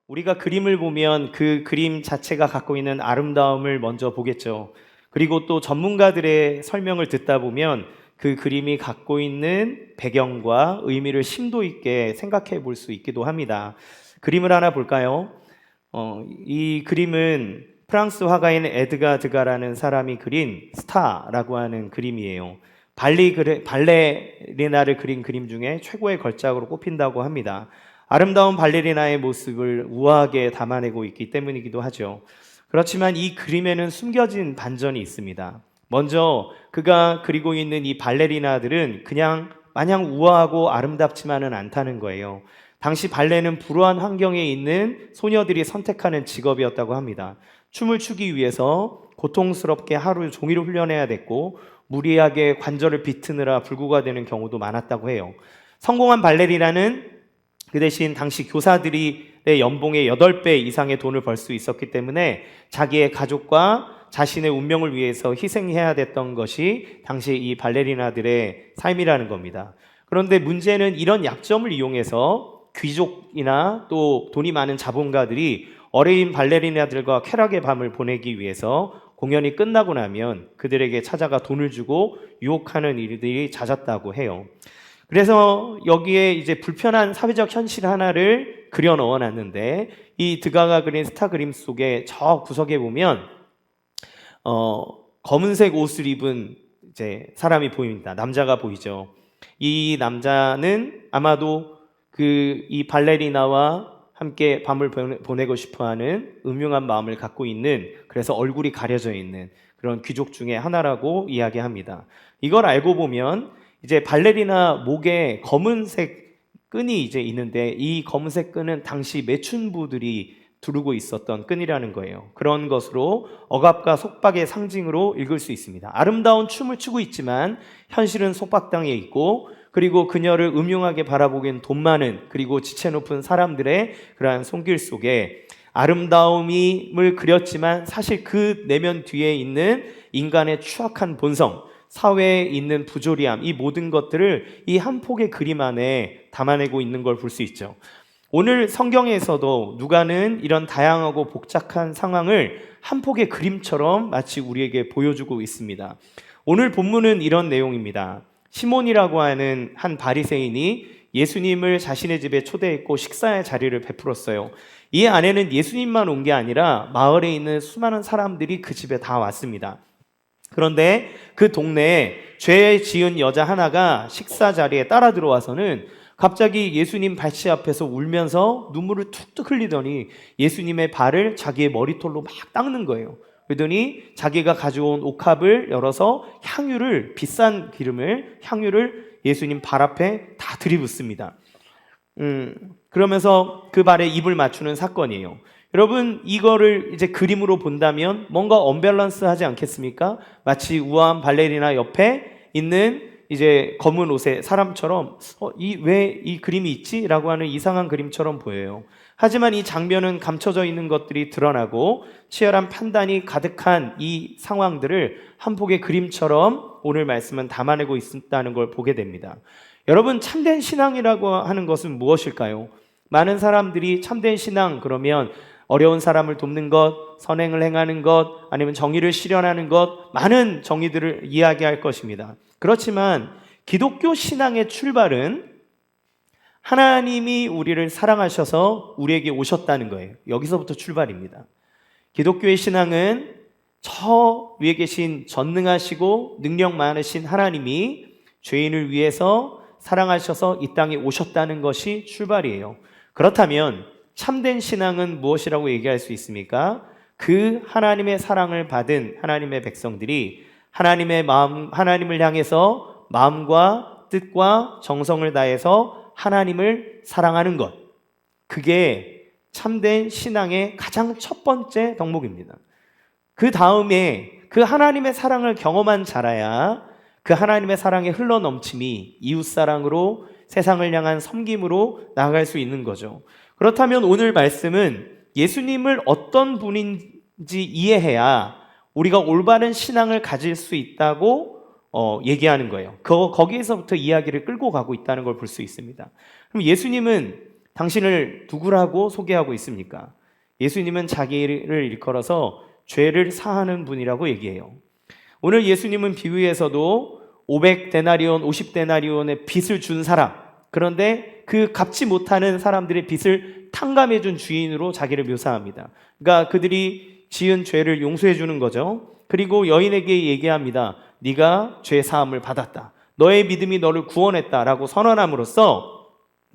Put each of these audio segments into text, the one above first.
우리가 그림을 보면 그 그림 자체가 갖고 있는 아름다움을 먼저 보겠죠. 그리고 또 전문가들의 설명을 듣다 보면 그 그림이 갖고 있는 배경과 의미를 심도 있게 생각해 볼 수 있기도 합니다. 그림을 하나 볼까요? 이 그림은 프랑스 화가인 에드가 드가라는 사람이 그린 스타라고 하는 그림이에요. 발레리나를 그린 그림 중에 최고의 걸작으로 꼽힌다고 합니다. 아름다운 발레리나의 모습을 우아하게 담아내고 있기 때문이기도 하죠. 그렇지만 이 그림에는 숨겨진 반전이 있습니다. 먼저 그가 그리고 있는 이 발레리나들은 그냥 마냥 우아하고 아름답지만은 않다는 거예요. 당시 발레는 불우한 환경에 있는 소녀들이 선택하는 직업이었다고 합니다. 춤을 추기 위해서 고통스럽게 하루 종일 훈련해야 됐고 무리하게 관절을 비트느라 불구가 되는 경우도 많았다고 해요. 성공한 발레리나는 그 대신 당시 교사들이 연봉의 8배 이상의 돈을 벌 수 있었기 때문에 자기의 가족과 자신의 운명을 위해서 희생해야 됐던 것이 당시 이 발레리나들의 삶이라는 겁니다. 그런데 문제는 이런 약점을 이용해서 귀족이나 또 돈이 많은 자본가들이 어린 발레리나들과 쾌락의 밤을 보내기 위해서 공연이 끝나고 나면 그들에게 찾아가 돈을 주고 유혹하는 일들이 잦았다고 해요. 그래서 여기에 이제 불편한 사회적 현실 하나를 그려 넣어 놨는데, 이 드가가 그린 스타 그림 속에 저 구석에 보면 검은색 옷을 입은 이제 사람이 보입니다. 남자가 보이죠. 이 남자는 아마도 이 발레리나와 함께 밤을 보내고 싶어하는 음흉한 마음을 갖고 있는, 그래서 얼굴이 가려져 있는 그런 귀족 중에 하나라고 이야기합니다. 이걸 알고 보면 이제 발레리나 목에 검은색 끈이 이제 있는데, 이 검은색 끈은 당시 매춘부들이 두르고 있었던 끈이라는 거예요. 그런 것으로 억압과 속박의 상징으로 읽을 수 있습니다. 아름다운 춤을 추고 있지만 현실은 속박당에 있고, 그리고 그녀를 음흉하게 바라보기엔 돈 많은, 그리고 지체 높은 사람들의 그러한 손길 속에 아름다움을 그렸지만 사실 그 내면 뒤에 있는 인간의 추악한 본성, 사회에 있는 부조리함, 이 모든 것들을 이 한 폭의 그림 안에 담아내고 있는 걸 볼 수 있죠. 오늘 성경에서도 누가는 이런 다양하고 복잡한 상황을 한 폭의 그림처럼 마치 우리에게 보여주고 있습니다. 오늘 본문은 이런 내용입니다. 시몬이라고 하는 한 바리새인이 예수님을 자신의 집에 초대했고 식사의 자리를 베풀었어요. 이 안에는 예수님만 온 게 아니라 마을에 있는 수많은 사람들이 그 집에 다 왔습니다. 그런데 그 동네에 죄 지은 여자 하나가 식사 자리에 따라 들어와서는 갑자기 예수님 발치 앞에서 울면서 눈물을 툭툭 흘리더니 예수님의 발을 자기의 머리털로 막 닦는 거예요. 그러더니 자기가 가져온 옥합을 열어서 비싼 향유를 예수님 발 앞에 다 들이붓습니다. 그러면서 그 발에 입을 맞추는 사건이에요. 여러분, 이거를 이제 그림으로 본다면 뭔가 언밸런스하지 않겠습니까? 마치 우아한 발레리나 옆에 있는 이제 검은 옷의 사람처럼 왜 이 그림이 있지? 라고 하는 이상한 그림처럼 보여요. 하지만 이 장면은 감춰져 있는 것들이 드러나고 치열한 판단이 가득한 이 상황들을 한 폭의 그림처럼 오늘 말씀은 담아내고 있다는 걸 보게 됩니다. 여러분, 참된 신앙이라고 하는 것은 무엇일까요? 많은 사람들이 참된 신앙 그러면 어려운 사람을 돕는 것, 선행을 행하는 것, 아니면 정의를 실현하는 것, 많은 정의들을 이야기할 것입니다. 그렇지만 기독교 신앙의 출발은 하나님이 우리를 사랑하셔서 우리에게 오셨다는 거예요. 여기서부터 출발입니다. 기독교의 신앙은 저 위에 계신 전능하시고 능력 많으신 하나님이 죄인을 위해서 사랑하셔서 이 땅에 오셨다는 것이 출발이에요. 그렇다면 참된 신앙은 무엇이라고 얘기할 수 있습니까? 그 하나님의 사랑을 받은 하나님의 백성들이 하나님을 향해서 마음과 뜻과 정성을 다해서 하나님을 사랑하는 것. 그게 참된 신앙의 가장 첫 번째 덕목입니다. 그 다음에 그 하나님의 사랑을 경험한 자라야 그 하나님의 사랑의 흘러넘침이 이웃사랑으로, 세상을 향한 섬김으로 나아갈 수 있는 거죠. 그렇다면 오늘 말씀은 예수님을 어떤 분인지 이해해야 우리가 올바른 신앙을 가질 수 있다고 얘기하는 거예요. 거기에서부터 이야기를 끌고 가고 있다는 걸 볼 수 있습니다. 그럼 예수님은 당신을 누구라고 소개하고 있습니까? 예수님은 자기를 일컬어서 죄를 사하는 분이라고 얘기해요. 오늘 예수님은 비유에서도 500데나리온, 50데나리온의 빚을 준 사람, 그런데 그 갚지 못하는 사람들의 빚을 탕감해 준 주인으로 자기를 묘사합니다. 그러니까 그들이 지은 죄를 용서해 주는 거죠. 그리고 여인에게 얘기합니다. 네가 죄 사함을 받았다. 너의 믿음이 너를 구원했다라고 선언함으로써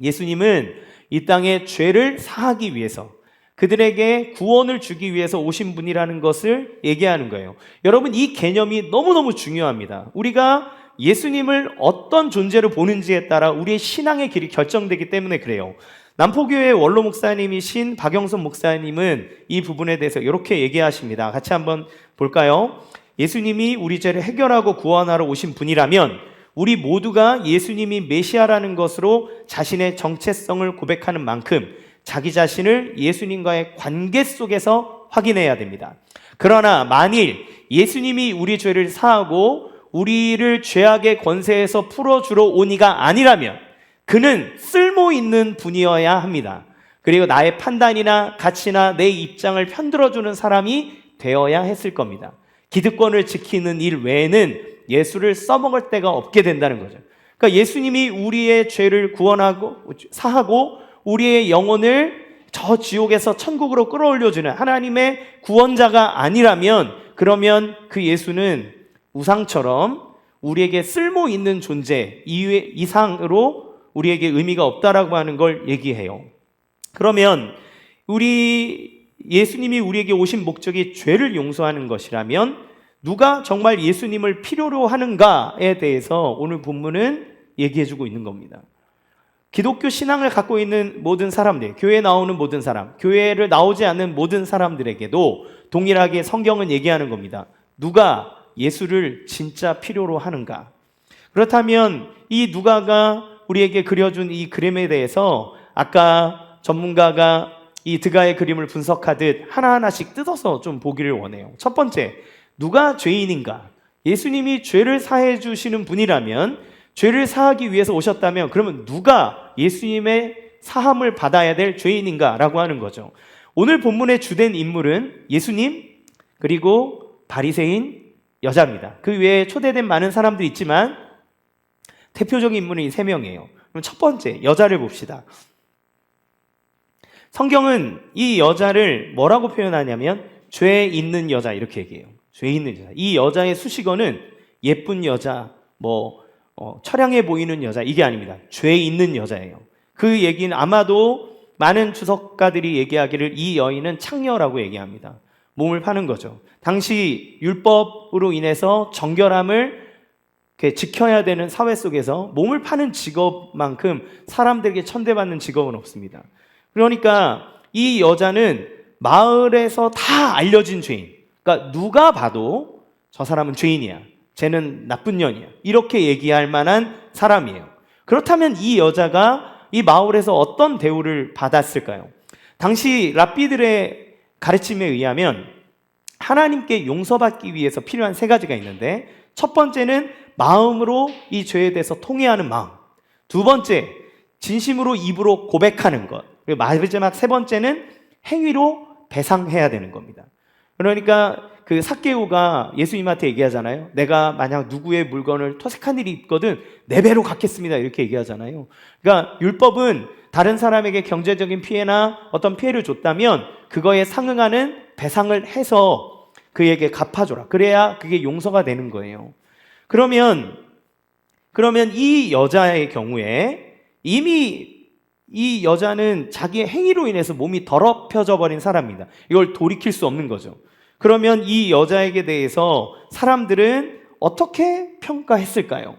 예수님은 이 땅에 죄를 사하기 위해서, 그들에게 구원을 주기 위해서 오신 분이라는 것을 얘기하는 거예요. 여러분, 이 개념이 너무너무 중요합니다. 우리가 예수님을 어떤 존재로 보는지에 따라 우리의 신앙의 길이 결정되기 때문에 그래요. 남포교회 원로 목사님이신 박영선 목사님은 이 부분에 대해서 이렇게 얘기하십니다. 같이 한번 볼까요? 예수님이 우리 죄를 해결하고 구원하러 오신 분이라면 우리 모두가 예수님이 메시아라는 것으로 자신의 정체성을 고백하는 만큼 자기 자신을 예수님과의 관계 속에서 확인해야 됩니다. 그러나 만일 예수님이 우리 죄를 사하고 우리를 죄악의 권세에서 풀어주러 온 이가 아니라면 그는 쓸모 있는 분이어야 합니다. 그리고 나의 판단이나 가치나 내 입장을 편들어주는 사람이 되어야 했을 겁니다. 기득권을 지키는 일 외에는 예수를 써먹을 데가 없게 된다는 거죠. 그러니까 예수님이 우리의 죄를 구원하고 사하고 우리의 영혼을 저 지옥에서 천국으로 끌어올려주는 하나님의 구원자가 아니라면, 그러면 그 예수는 우상처럼 우리에게 쓸모 있는 존재 이상으로 우리에게 의미가 없다라고 하는 걸 얘기해요. 그러면 예수님이 우리에게 오신 목적이 죄를 용서하는 것이라면 누가 정말 예수님을 필요로 하는가에 대해서 오늘 본문은 얘기해주고 있는 겁니다. 기독교 신앙을 갖고 있는 모든 사람들, 교회에 나오는 모든 사람, 교회를 나오지 않는 모든 사람들에게도 동일하게 성경은 얘기하는 겁니다. 누가 예수를 진짜 필요로 하는가? 그렇다면 이 누가가 우리에게 그려준 이 그림에 대해서 아까 전문가가 이 드가의 그림을 분석하듯 하나하나씩 뜯어서 좀 보기를 원해요. 첫 번째, 누가 죄인인가? 예수님이 죄를 사해 주시는 분이라면, 죄를 사하기 위해서 오셨다면 그러면 누가 예수님의 사함을 받아야 될 죄인인가? 라고 하는 거죠. 오늘 본문의 주된 인물은 예수님 그리고 바리새인 여자입니다. 그 외에 초대된 많은 사람들이 있지만 대표적인 인물은 이 세 명이에요. 그럼 첫 번째 여자를 봅시다. 성경은 이 여자를 뭐라고 표현하냐면 죄 있는 여자 이렇게 얘기해요. 죄 있는 여자. 이 여자의 수식어는 예쁜 여자, 처량해 보이는 여자, 이게 아닙니다. 죄 있는 여자예요. 그 얘기는 아마도 많은 주석가들이 얘기하기를 이 여인은 창녀라고 얘기합니다. 몸을 파는 거죠. 당시 율법으로 인해서 정결함을 지켜야 되는 사회 속에서 몸을 파는 직업만큼 사람들에게 천대받는 직업은 없습니다. 그러니까 이 여자는 마을에서 다 알려진 죄인, 그러니까 누가 봐도 저 사람은 죄인이야, 쟤는 나쁜 년이야, 이렇게 얘기할 만한 사람이에요. 그렇다면 이 여자가 이 마을에서 어떤 대우를 받았을까요? 당시 랍비들의 가르침에 의하면 하나님께 용서받기 위해서 필요한 세 가지가 있는데, 첫 번째는 마음으로 이 죄에 대해서 통회하는 마음, 두 번째 진심으로 입으로 고백하는 것, 그리고 마지막 세 번째는 행위로 배상해야 되는 겁니다. 그러니까 그 삭개오가 예수님한테 얘기하잖아요. 내가 만약 누구의 물건을 토색한 일이 있거든 4배로 갚겠습니다, 이렇게 얘기하잖아요. 그러니까 율법은 다른 사람에게 경제적인 피해나 어떤 피해를 줬다면 그거에 상응하는 배상을 해서 그에게 갚아줘라, 그래야 그게 용서가 되는 거예요. 그러면 이 여자의 경우에 이미 이 여자는 자기의 행위로 인해서 몸이 더럽혀져 버린 사람입니다. 이걸 돌이킬 수 없는 거죠. 그러면 이 여자에게 대해서 사람들은 어떻게 평가했을까요?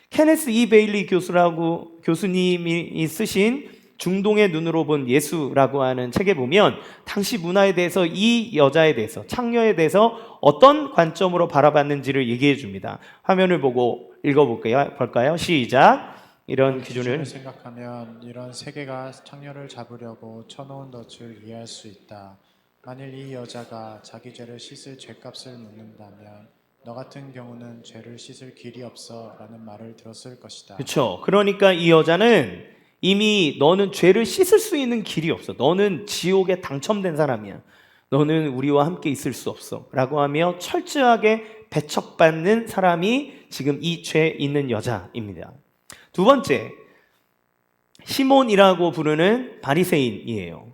케네스 E. 베일리 교수님이 쓰신 중동의 눈으로 본 예수라고 하는 책에 보면 당시 문화에 대해서 이 여자에 대해서, 창녀에 대해서 어떤 관점으로 바라봤는지를 얘기해 줍니다. 화면을 보고 읽어볼까요? 시작. 이런 기준을 생각하면 이런 세계가 창녀를 잡으려고 쳐놓은 덫을 이해할 수 있다. 만일 이 여자가 자기 죄를 씻을 죄값을 묻는다면 너 같은 경우는 죄를 씻을 길이 없어 라는 말을 들었을 것이다. 그렇죠. 그러니까 이 여자는 이미 너는 죄를 씻을 수 있는 길이 없어. 너는 지옥에 당첨된 사람이야. 너는 우리와 함께 있을 수 없어. 라고 하며 철저하게 배척받는 사람이 지금 이 죄 있는 여자입니다. 두 번째, 시몬이라고 부르는 바리새인이에요.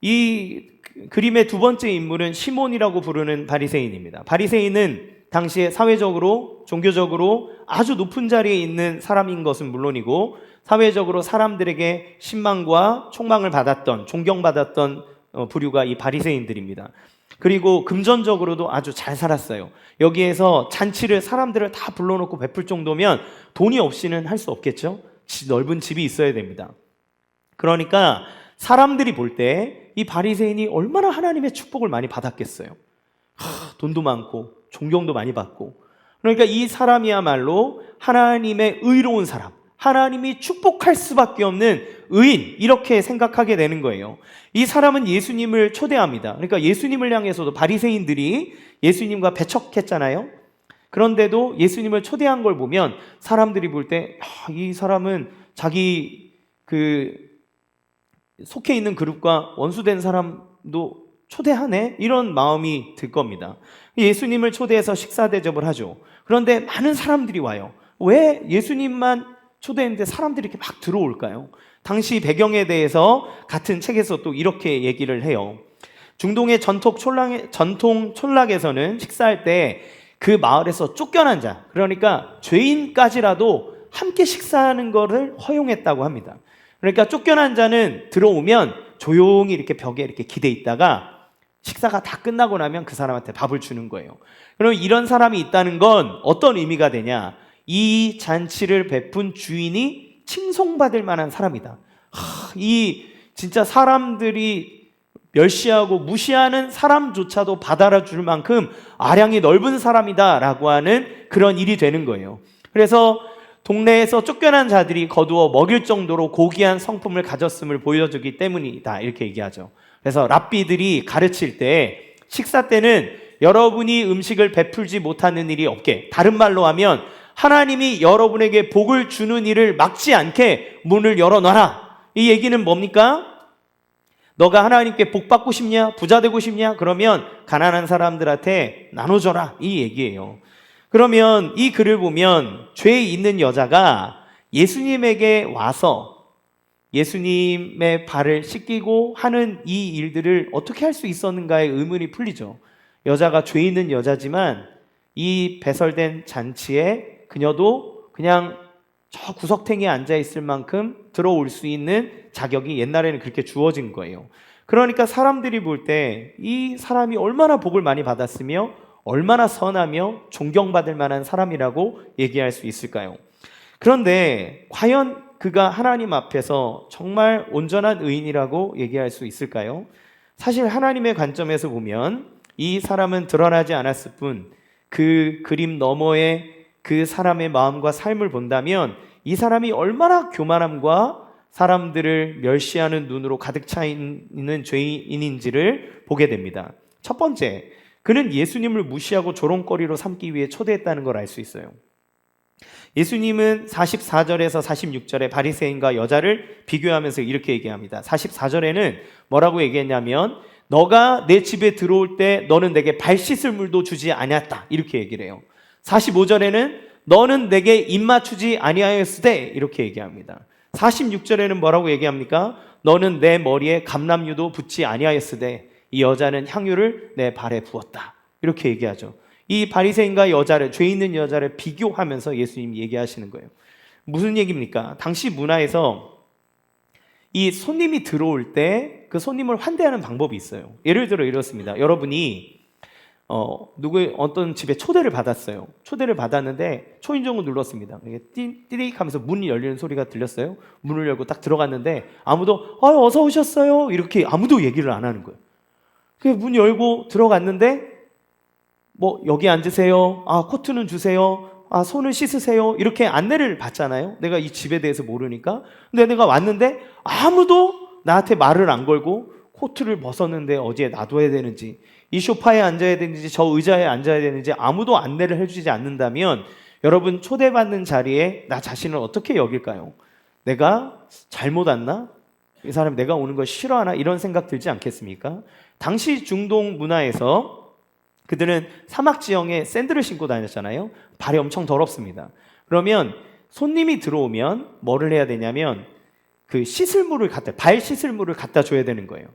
이 그림의 두 번째 인물은 시몬이라고 부르는 바리새인입니다. 바리새인은 당시에 사회적으로, 종교적으로 아주 높은 자리에 있는 사람인 것은 물론이고 사회적으로 사람들에게 신망과 촉망을 받았던, 존경받았던 부류가 이 바리새인들입니다. 그리고 금전적으로도 아주 잘 살았어요. 여기에서 잔치를 사람들을 다 불러놓고 베풀 정도면 돈이 없이는 할 수 없겠죠. 넓은 집이 있어야 됩니다. 그러니까 사람들이 볼 때 이 바리새인이 얼마나 하나님의 축복을 많이 받았겠어요. 돈도 많고 존경도 많이 받고. 그러니까 이 사람이야말로 하나님의 의로운 사람, 하나님이 축복할 수밖에 없는 의인, 이렇게 생각하게 되는 거예요. 이 사람은 예수님을 초대합니다. 그러니까 예수님을 향해서도 바리새인들이 예수님과 배척했잖아요. 그런데도 예수님을 초대한 걸 보면 사람들이 볼 때 이 사람은 자기 속해 있는 그룹과 원수된 사람도 초대하네? 이런 마음이 들 겁니다. 예수님을 초대해서 식사 대접을 하죠. 그런데 많은 사람들이 와요. 왜 예수님만 초대했는데 사람들이 이렇게 막 들어올까요? 당시 배경에 대해서 같은 책에서 또 이렇게 얘기를 해요. 중동의 전통 촌락에서는 식사할 때 그 마을에서 쫓겨난 자, 그러니까 죄인까지라도 함께 식사하는 것을 허용했다고 합니다. 그러니까 쫓겨난 자는 들어오면 조용히 이렇게 벽에 이렇게 기대 있다가 식사가 다 끝나고 나면 그 사람한테 밥을 주는 거예요. 그럼 이런 사람이 있다는 건 어떤 의미가 되냐? 이 잔치를 베푼 주인이 칭송받을 만한 사람이다. 이 진짜 사람들이 멸시하고 무시하는 사람조차도 받아라 줄 만큼 아량이 넓은 사람이다라고 하는 그런 일이 되는 거예요. 그래서 동네에서 쫓겨난 자들이 거두어 먹일 정도로 고귀한 성품을 가졌음을 보여주기 때문이다, 이렇게 얘기하죠. 그래서 랍비들이 가르칠 때 식사 때는 여러분이 음식을 베풀지 못하는 일이 없게, 다른 말로 하면 하나님이 여러분에게 복을 주는 일을 막지 않게 문을 열어놔라. 이 얘기는 뭡니까? 너가 하나님께 복 받고 싶냐? 부자 되고 싶냐? 그러면 가난한 사람들한테 나눠줘라. 이 얘기예요. 그러면 이 글을 보면 죄 있는 여자가 예수님에게 와서 예수님의 발을 씻기고 하는 이 일들을 어떻게 할 수 있었는가의 의문이 풀리죠. 여자가 죄 있는 여자지만 이 배설된 잔치에 그녀도 그냥 저 구석탱이에 앉아있을 만큼 들어올 수 있는 자격이 옛날에는 그렇게 주어진 거예요. 그러니까 사람들이 볼 때 이 사람이 얼마나 복을 많이 받았으며 얼마나 선하며 존경받을 만한 사람이라고 얘기할 수 있을까요? 그런데 과연 그가 하나님 앞에서 정말 온전한 의인이라고 얘기할 수 있을까요? 사실 하나님의 관점에서 보면 이 사람은 드러나지 않았을 뿐 그 그림 너머의 그 사람의 마음과 삶을 본다면 이 사람이 얼마나 교만함과 사람들을 멸시하는 눈으로 가득 차 있는 죄인인지를 보게 됩니다. 첫 번째, 그는 예수님을 무시하고 조롱거리로 삼기 위해 초대했다는 걸 알 수 있어요. 예수님은 44절에서 46절에 바리새인과 여자를 비교하면서 이렇게 얘기합니다. 44절에는 뭐라고 얘기했냐면 너가 내 집에 들어올 때 너는 내게 발 씻을 물도 주지 아니었다, 이렇게 얘기를 해요. 45절에는 너는 내게 입 맞추지 아니하였으되, 이렇게 얘기합니다. 46절에는 뭐라고 얘기합니까? 너는 내 머리에 감람유도 붓지 아니하였으되 이 여자는 향유를 내 발에 부었다, 이렇게 얘기하죠. 이 바리새인과 여자를, 죄 있는 여자를 비교하면서 예수님이 얘기하시는 거예요. 무슨 얘기입니까? 당시 문화에서 이 손님이 들어올 때 그 손님을 환대하는 방법이 있어요. 예를 들어 이렇습니다. 여러분이 어떤 집에 초대를 받았어요. 초대를 받았는데 초인종을 눌렀습니다. 띠릭 하면서 문이 열리는 소리가 들렸어요. 문을 열고 딱 들어갔는데 아무도 어서 오셨어요, 이렇게 아무도 얘기를 안 하는 거예요. 문 열고 들어갔는데 여기 앉으세요, 코트는 주세요, 손을 씻으세요, 이렇게 안내를 받잖아요. 내가 이 집에 대해서 모르니까. 근데 내가 왔는데 아무도 나한테 말을 안 걸고 코트를 벗었는데 어디에 놔둬야 되는지, 이 소파에 앉아야 되는지 저 의자에 앉아야 되는지 아무도 안내를 해주지 않는다면 여러분 초대받는 자리에 나 자신을 어떻게 여길까요? 내가 잘못 왔나? 이 사람이 내가 오는 걸 싫어하나? 이런 생각 들지 않겠습니까? 당시 중동 문화에서 그들은 사막 지형에 샌들을 신고 다녔잖아요. 발이 엄청 더럽습니다. 그러면 손님이 들어오면 뭐를 해야 되냐면 그 씻을 물을 발 씻을 물을 갖다 줘야 되는 거예요.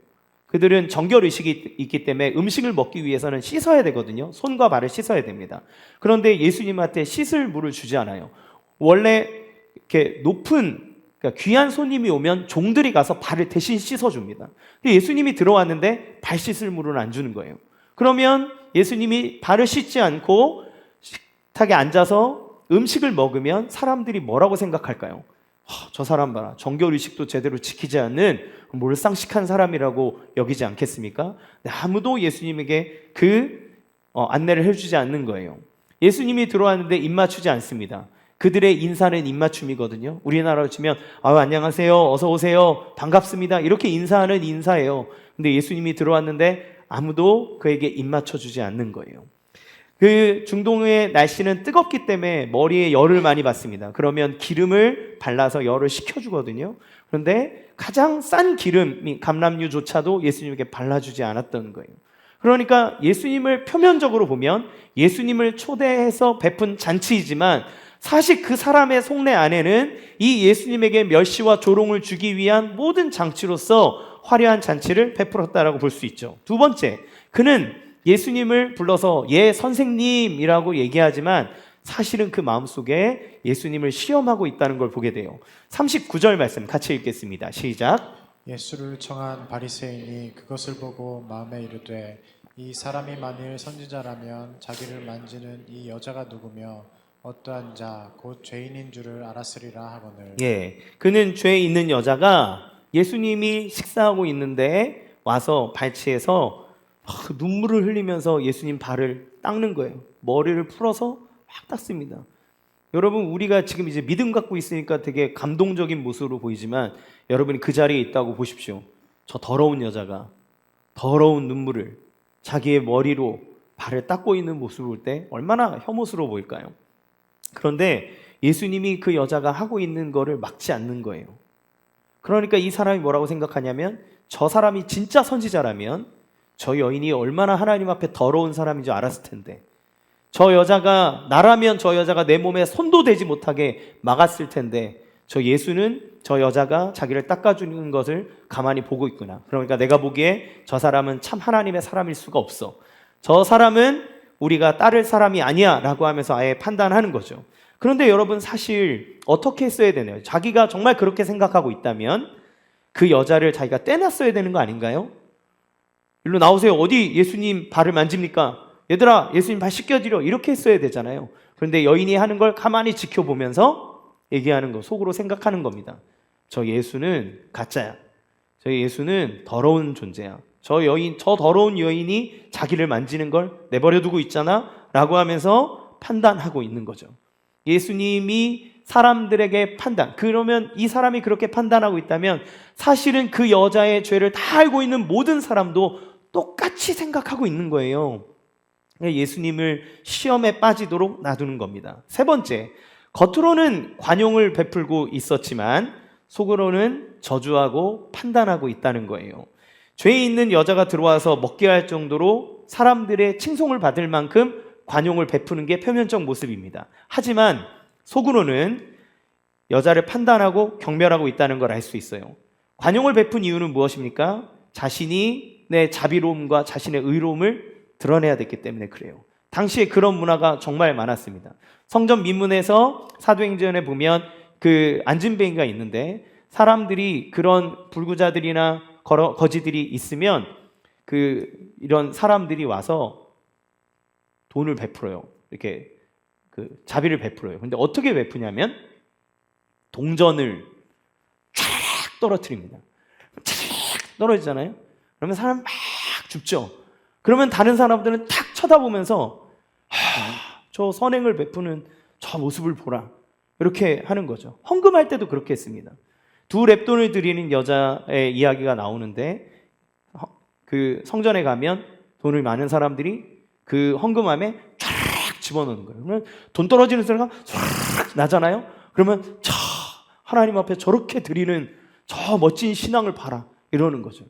그들은 정결 의식이 있기 때문에 음식을 먹기 위해서는 씻어야 되거든요. 손과 발을 씻어야 됩니다. 그런데 예수님한테 씻을 물을 주지 않아요. 원래 이렇게 그러니까 귀한 손님이 오면 종들이 가서 발을 대신 씻어줍니다. 근데 예수님이 들어왔는데 발 씻을 물은 안 주는 거예요. 그러면 예수님이 발을 씻지 않고 식탁에 앉아서 음식을 먹으면 사람들이 뭐라고 생각할까요? 저 사람 봐라. 정결의식도 제대로 지키지 않는 몰상식한 사람이라고 여기지 않겠습니까? 아무도 예수님에게 안내를 해주지 않는 거예요. 예수님이 들어왔는데 입 맞추지 않습니다. 그들의 인사는 입맞춤이거든요. 우리나라로 치면 안녕하세요, 어서 오세요, 반갑습니다 이렇게 인사하는 인사예요. 근데 예수님이 들어왔는데 아무도 그에게 입 맞춰주지 않는 거예요. 그 중동의 날씨는 뜨겁기 때문에 머리에 열을 많이 받습니다. 그러면 기름을 발라서 열을 식혀주거든요. 그런데 가장 싼 기름이 감람유조차도 예수님에게 발라주지 않았던 거예요. 그러니까 예수님을 표면적으로 보면 예수님을 초대해서 베푼 잔치이지만 사실 그 사람의 속내 안에는 이 예수님에게 멸시와 조롱을 주기 위한 모든 장치로서 화려한 잔치를 베풀었다라고 볼 수 있죠. 두 번째, 그는 예수님을 불러서 선생님이라고 얘기하지만 사실은 그 마음속에 예수님을 시험하고 있다는 걸 보게 돼요. 39절 말씀 같이 읽겠습니다. 시작. 예수를 청한 바리새인이 그것을 보고 마음에 이르되 이 사람이 만일 선지자라면 자기를 만지는 이 여자가 누구며 어떠한 자 곧 죄인인 줄을 알았으리라 하거늘. 그는 죄 있는 여자가 예수님이 식사하고 있는데 와서 발치해서 눈물을 흘리면서 예수님 발을 닦는 거예요. 머리를 풀어서 막 닦습니다. 여러분, 우리가 지금 이제 믿음 갖고 있으니까 되게 감동적인 모습으로 보이지만 여러분이 그 자리에 있다고 보십시오. 저 더러운 여자가 더러운 눈물을 자기의 머리로 발을 닦고 있는 모습을 볼 때 얼마나 혐오스러워 보일까요? 그런데 예수님이 그 여자가 하고 있는 거를 막지 않는 거예요. 그러니까 이 사람이 뭐라고 생각하냐면 저 사람이 진짜 선지자라면 저 여인이 얼마나 하나님 앞에 더러운 사람인 줄 알았을 텐데, 나라면 저 여자가 내 몸에 손도 대지 못하게 막았을 텐데 저 예수는 저 여자가 자기를 닦아주는 것을 가만히 보고 있구나. 그러니까 내가 보기에 저 사람은 참 하나님의 사람일 수가 없어. 저 사람은 우리가 따를 사람이 아니야 라고 하면서 아예 판단하는 거죠. 그런데 여러분, 사실 어떻게 했어야 되나요? 자기가 정말 그렇게 생각하고 있다면 그 여자를 자기가 떼놨어야 되는 거 아닌가요? 일로 나오세요. 어디 예수님 발을 만집니까? 얘들아, 예수님 발 씻겨드려. 이렇게 했어야 되잖아요. 그런데 여인이 하는 걸 가만히 지켜보면서 얘기하는 거, 속으로 생각하는 겁니다. 저 예수는 가짜야. 저 예수는 더러운 존재야. 저 더러운 여인이 자기를 만지는 걸 내버려 두고 있잖아 라고 하면서 판단하고 있는 거죠. 예수님이 사람들에게 그러면 이 사람이 그렇게 판단하고 있다면 사실은 그 여자의 죄를 다 알고 있는 모든 사람도 똑같이 생각하고 있는 거예요. 예수님을 시험에 빠지도록 놔두는 겁니다. 세 번째, 겉으로는 관용을 베풀고 있었지만 속으로는 저주하고 판단하고 있다는 거예요. 죄 있는 여자가 들어와서 먹게 할 정도로 사람들의 칭송을 받을 만큼 관용을 베푸는 게 표면적 모습입니다. 하지만 속으로는 여자를 판단하고 경멸하고 있다는 걸 알 수 있어요. 관용을 베푼 이유는 무엇입니까? 자신이 내 자비로움과 자신의 의로움을 드러내야 됐기 때문에 그래요. 당시에 그런 문화가 정말 많았습니다. 성전 민문에서 사도행전에 보면 그 안진뱅이가 있는데 사람들이 그런 불구자들이나 거지들이 있으면 이런 사람들이 와서 돈을 베풀어요. 이렇게 자비를 베풀어요. 근데 어떻게 베푸냐면 동전을 쫙 떨어뜨립니다. 쫙 떨어지잖아요. 그러면 사람 막 줍죠. 그러면 다른 사람들은 탁 쳐다보면서 저 선행을 베푸는 저 모습을 보라. 이렇게 하는 거죠. 헌금할 때도 그렇게 했습니다. 두 렙돈을 드리는 여자의 이야기가 나오는데 그 성전에 가면 돈을 많은 사람들이 그 헌금함에 쫙 집어넣는 거예요. 그러면 돈 떨어지는 소리가 쫙 나잖아요. 그러면 하나님 앞에 저렇게 드리는 저 멋진 신앙을 봐라. 이러는 거죠.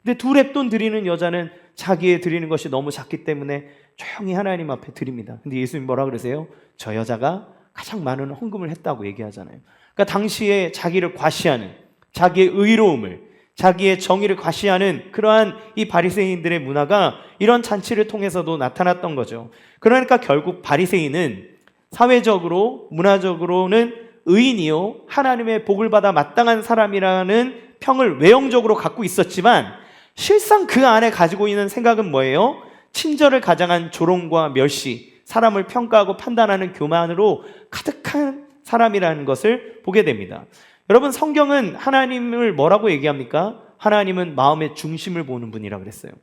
근데 2렙돈 드리는 여자는 자기의 드리는 것이 너무 작기 때문에 조용히 하나님 앞에 드립니다. 근데 예수님 뭐라 그러세요? 저 여자가 가장 많은 헌금을 했다고 얘기하잖아요. 그러니까 당시에 자기를 과시하는, 자기의 의로움을, 자기의 정의를 과시하는 그러한 이 바리새인들의 문화가 이런 잔치를 통해서도 나타났던 거죠. 그러니까 결국 바리새인은 사회적으로, 문화적으로는 의인이요 하나님의 복을 받아 마땅한 사람이라는 평을 외형적으로 갖고 있었지만 실상 그 안에 가지고 있는 생각은 뭐예요? 친절을 가장한 조롱과 멸시, 사람을 평가하고 판단하는 교만으로 가득한 사람이라는 것을 보게 됩니다. 여러분, 성경은 하나님을 뭐라고 얘기합니까? 하나님은 마음의 중심을 보는 분이라고 그랬어요.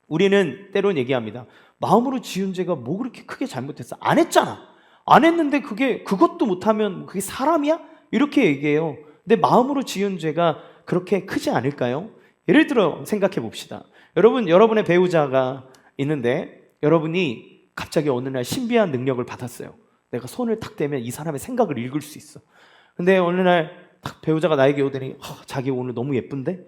우리는 때론 얘기합니다. 마음으로 지은 죄가 뭐 그렇게 크게 잘못했어? 안 했잖아. 안 했는데 그것도 못하면 그게 사람이야? 이렇게 얘기해요. 근데 마음으로 지은 죄가 그렇게 크지 않을까요? 예를 들어 생각해 봅시다. 여러분, 여러분의 배우자가 있는데 여러분이 갑자기 어느 날 신비한 능력을 받았어요. 내가 손을 탁 대면 이 사람의 생각을 읽을 수 있어. 근데 어느 날 딱 배우자가 나에게 오더니 자기 오늘 너무 예쁜데?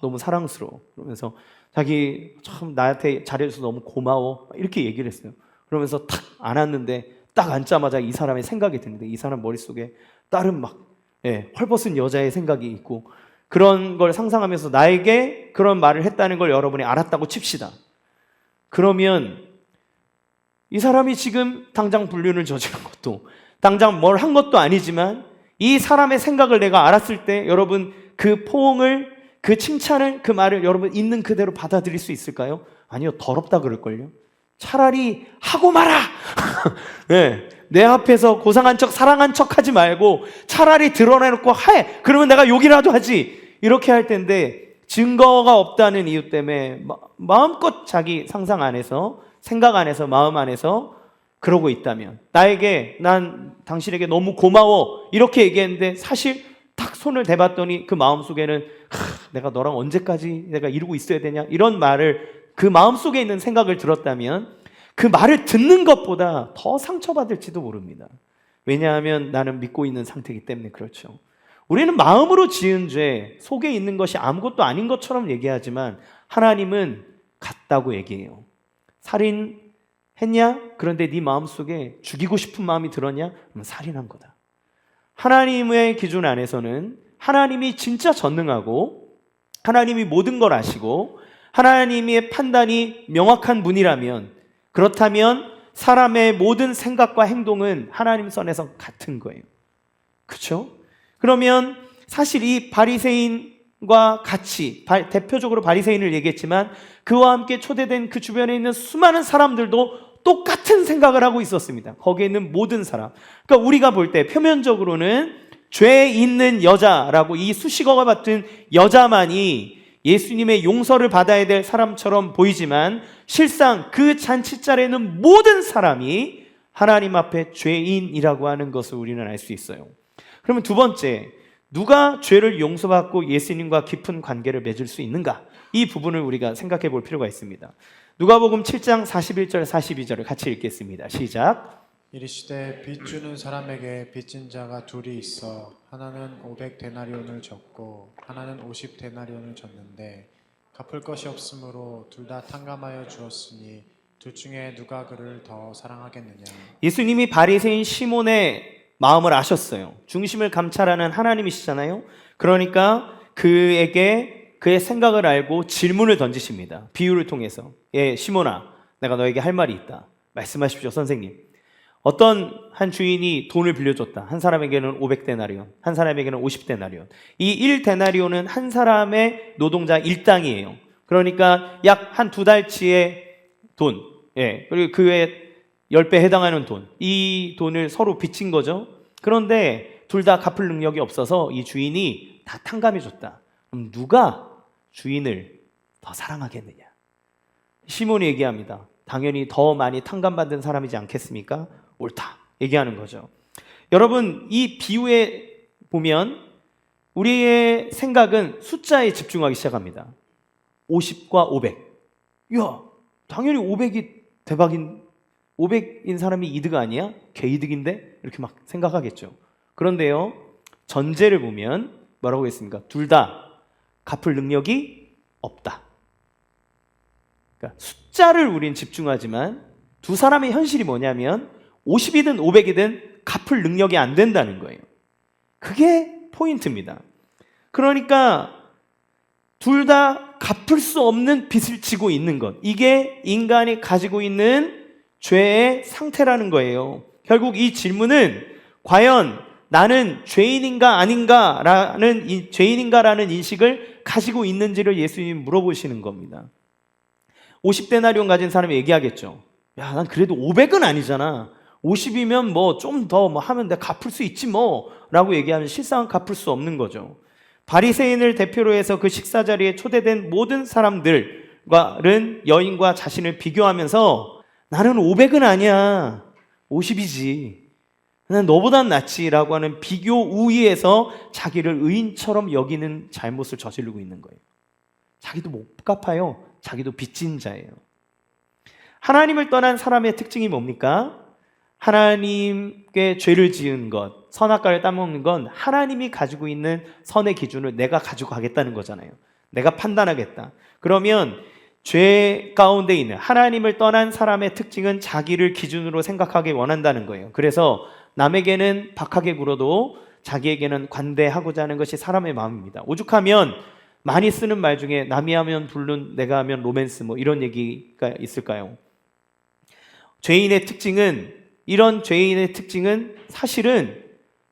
너무 사랑스러워. 그러면서 자기 참 나한테 잘해줘서 너무 고마워. 이렇게 얘기를 했어요. 그러면서 탁 안았는데 딱 앉자마자 이 사람의 생각이 드는데 이 사람 머릿속에 다른 헐벗은 여자의 생각이 있고 그런 걸 상상하면서 나에게 그런 말을 했다는 걸 여러분이 알았다고 칩시다. 그러면 이 사람이 지금 당장 불륜을 저지른 것도 당장 뭘 한 것도 아니지만 이 사람의 생각을 내가 알았을 때 여러분 그 포옹을, 그 칭찬을, 그 말을 여러분 있는 그대로 받아들일 수 있을까요? 아니요, 더럽다 그럴걸요. 차라리 하고 마라. 네, 내 앞에서 고상한 척, 사랑한 척 하지 말고 차라리 드러내놓고 해. 그러면 내가 욕이라도 하지. 이렇게 할 텐데 증거가 없다는 이유 때문에 마음껏 자기 상상 안에서, 생각 안에서, 마음 안에서 그러고 있다면, 나에게 난 당신에게 너무 고마워 이렇게 얘기했는데 사실 딱 손을 대봤더니 그 마음속에는 내가 너랑 언제까지 내가 이러고 있어야 되냐 이런 말을, 그 마음속에 있는 생각을 들었다면 그 말을 듣는 것보다 더 상처받을지도 모릅니다. 왜냐하면 나는 믿고 있는 상태이기 때문에. 그렇죠. 우리는 마음으로 지은 죄, 속에 있는 것이 아무것도 아닌 것처럼 얘기하지만 하나님은 같다고 얘기해요. 살인했냐? 그런데 네 마음속에 죽이고 싶은 마음이 들었냐? 그럼 살인한 거다. 하나님의 기준 안에서는 하나님이 진짜 전능하고 하나님이 모든 걸 아시고 하나님의 판단이 명확한 분이라면, 그렇다면 사람의 모든 생각과 행동은 하나님 선에서 같은 거예요. 그렇죠? 그러면 사실 이 바리새인과 같이, 대표적으로 바리새인을 얘기했지만 그와 함께 초대된 그 주변에 있는 수많은 사람들도 똑같은 생각을 하고 있었습니다. 거기에 있는 모든 사람. 그러니까 우리가 볼 때 표면적으로는 죄 있는 여자라고, 이 수식어가 같은 여자만이 예수님의 용서를 받아야 될 사람처럼 보이지만 실상 그 잔치자리에는 모든 사람이 하나님 앞에 죄인이라고 하는 것을 우리는 알 수 있어요. 그러면 두 번째, 누가 죄를 용서받고 예수님과 깊은 관계를 맺을 수 있는가? 이 부분을 우리가 생각해 볼 필요가 있습니다. 누가복음 7장 41절 42절을 같이 읽겠습니다. 시작. 이르시되 빚 주는 사람에게 빚진 자가 둘이 있어 하나는 500데나리온을 줬고 하나는 50데나리온을 줬는데 갚을 것이 없으므로 둘 다 탕감하여 주었으니 둘 중에 누가 그를 더 사랑하겠느냐. 예수님이 바리새인 시몬의 마음을 아셨어요. 중심을 감찰하는 하나님이시잖아요. 그러니까 그에게 그의 생각을 알고 질문을 던지십니다. 비유를 통해서. 시몬아, 내가 너에게 할 말이 있다. 말씀하십시오, 선생님. 어떤 한 주인이 돈을 빌려줬다. 한 사람에게는 500데나리온, 한 사람에게는 50데나리온. 이 1데나리온은 한 사람의 노동자 일당이에요. 그러니까 약 한 2달치의 돈, 그리고 그 외에 10배 해당하는 돈, 이 돈을 서로 빚진 거죠. 그런데 둘 다 갚을 능력이 없어서 이 주인이 다 탕감해줬다. 그럼 누가 주인을 더 사랑하겠느냐? 시몬이 얘기합니다. 당연히 더 많이 탕감받은 사람이지 않겠습니까? 옳다 얘기하는 거죠. 여러분, 이 비유에 보면 우리의 생각은 숫자에 집중하기 시작합니다. 50과 500. 야, 당연히 500이 대박인, 500인 사람이 이득 아니야? 개이득인데? 이렇게 막 생각하겠죠. 그런데요, 전제를 보면 뭐라고 했습니까? 둘 다 갚을 능력이 없다. 그러니까 숫자를 우린 집중하지만 두 사람의 현실이 뭐냐면 50이든 500이든 갚을 능력이 안 된다는 거예요. 그게 포인트입니다. 그러니까 둘 다 갚을 수 없는 빚을 지고 있는 것. 이게 인간이 가지고 있는 죄의 상태라는 거예요. 결국 이 질문은 과연 나는 죄인인가 아닌가라는 죄인인가라는 인식을 가지고 있는지를 예수님이 물어보시는 겁니다. 50데나리온 가진 사람이 얘기하겠죠. 야, 난 그래도 500은 아니잖아. 50이면 뭐 좀 더 뭐 하면 내가 갚을 수 있지 뭐 라고 얘기하면 실상은 갚을 수 없는 거죠. 바리새인을 대표로 해서 그 식사 자리에 초대된 모든 사람들과는 여인과 자신을 비교하면서 나는 500은 아니야. 50이지. 난 너보단 낫지라고 하는 비교 우위에서 자기를 의인처럼 여기는 잘못을 저지르고 있는 거예요. 자기도 못 갚아요. 자기도 빚진 자예요. 하나님을 떠난 사람의 특징이 뭡니까? 하나님께 죄를 지은 것, 선악과를 따먹는 건 하나님이 가지고 있는 선의 기준을 내가 가지고 가겠다는 거잖아요. 내가 판단하겠다. 그러면 죄 가운데 있는 하나님을 떠난 사람의 특징은 자기를 기준으로 생각하기 원한다는 거예요. 그래서 남에게는 박하게 굴어도 자기에게는 관대하고자 하는 것이 사람의 마음입니다. 오죽하면 많이 쓰는 말 중에 남이 하면 불륜, 내가 하면 로맨스 뭐 이런 얘기가 있을까요? 이런 죄인의 특징은 사실은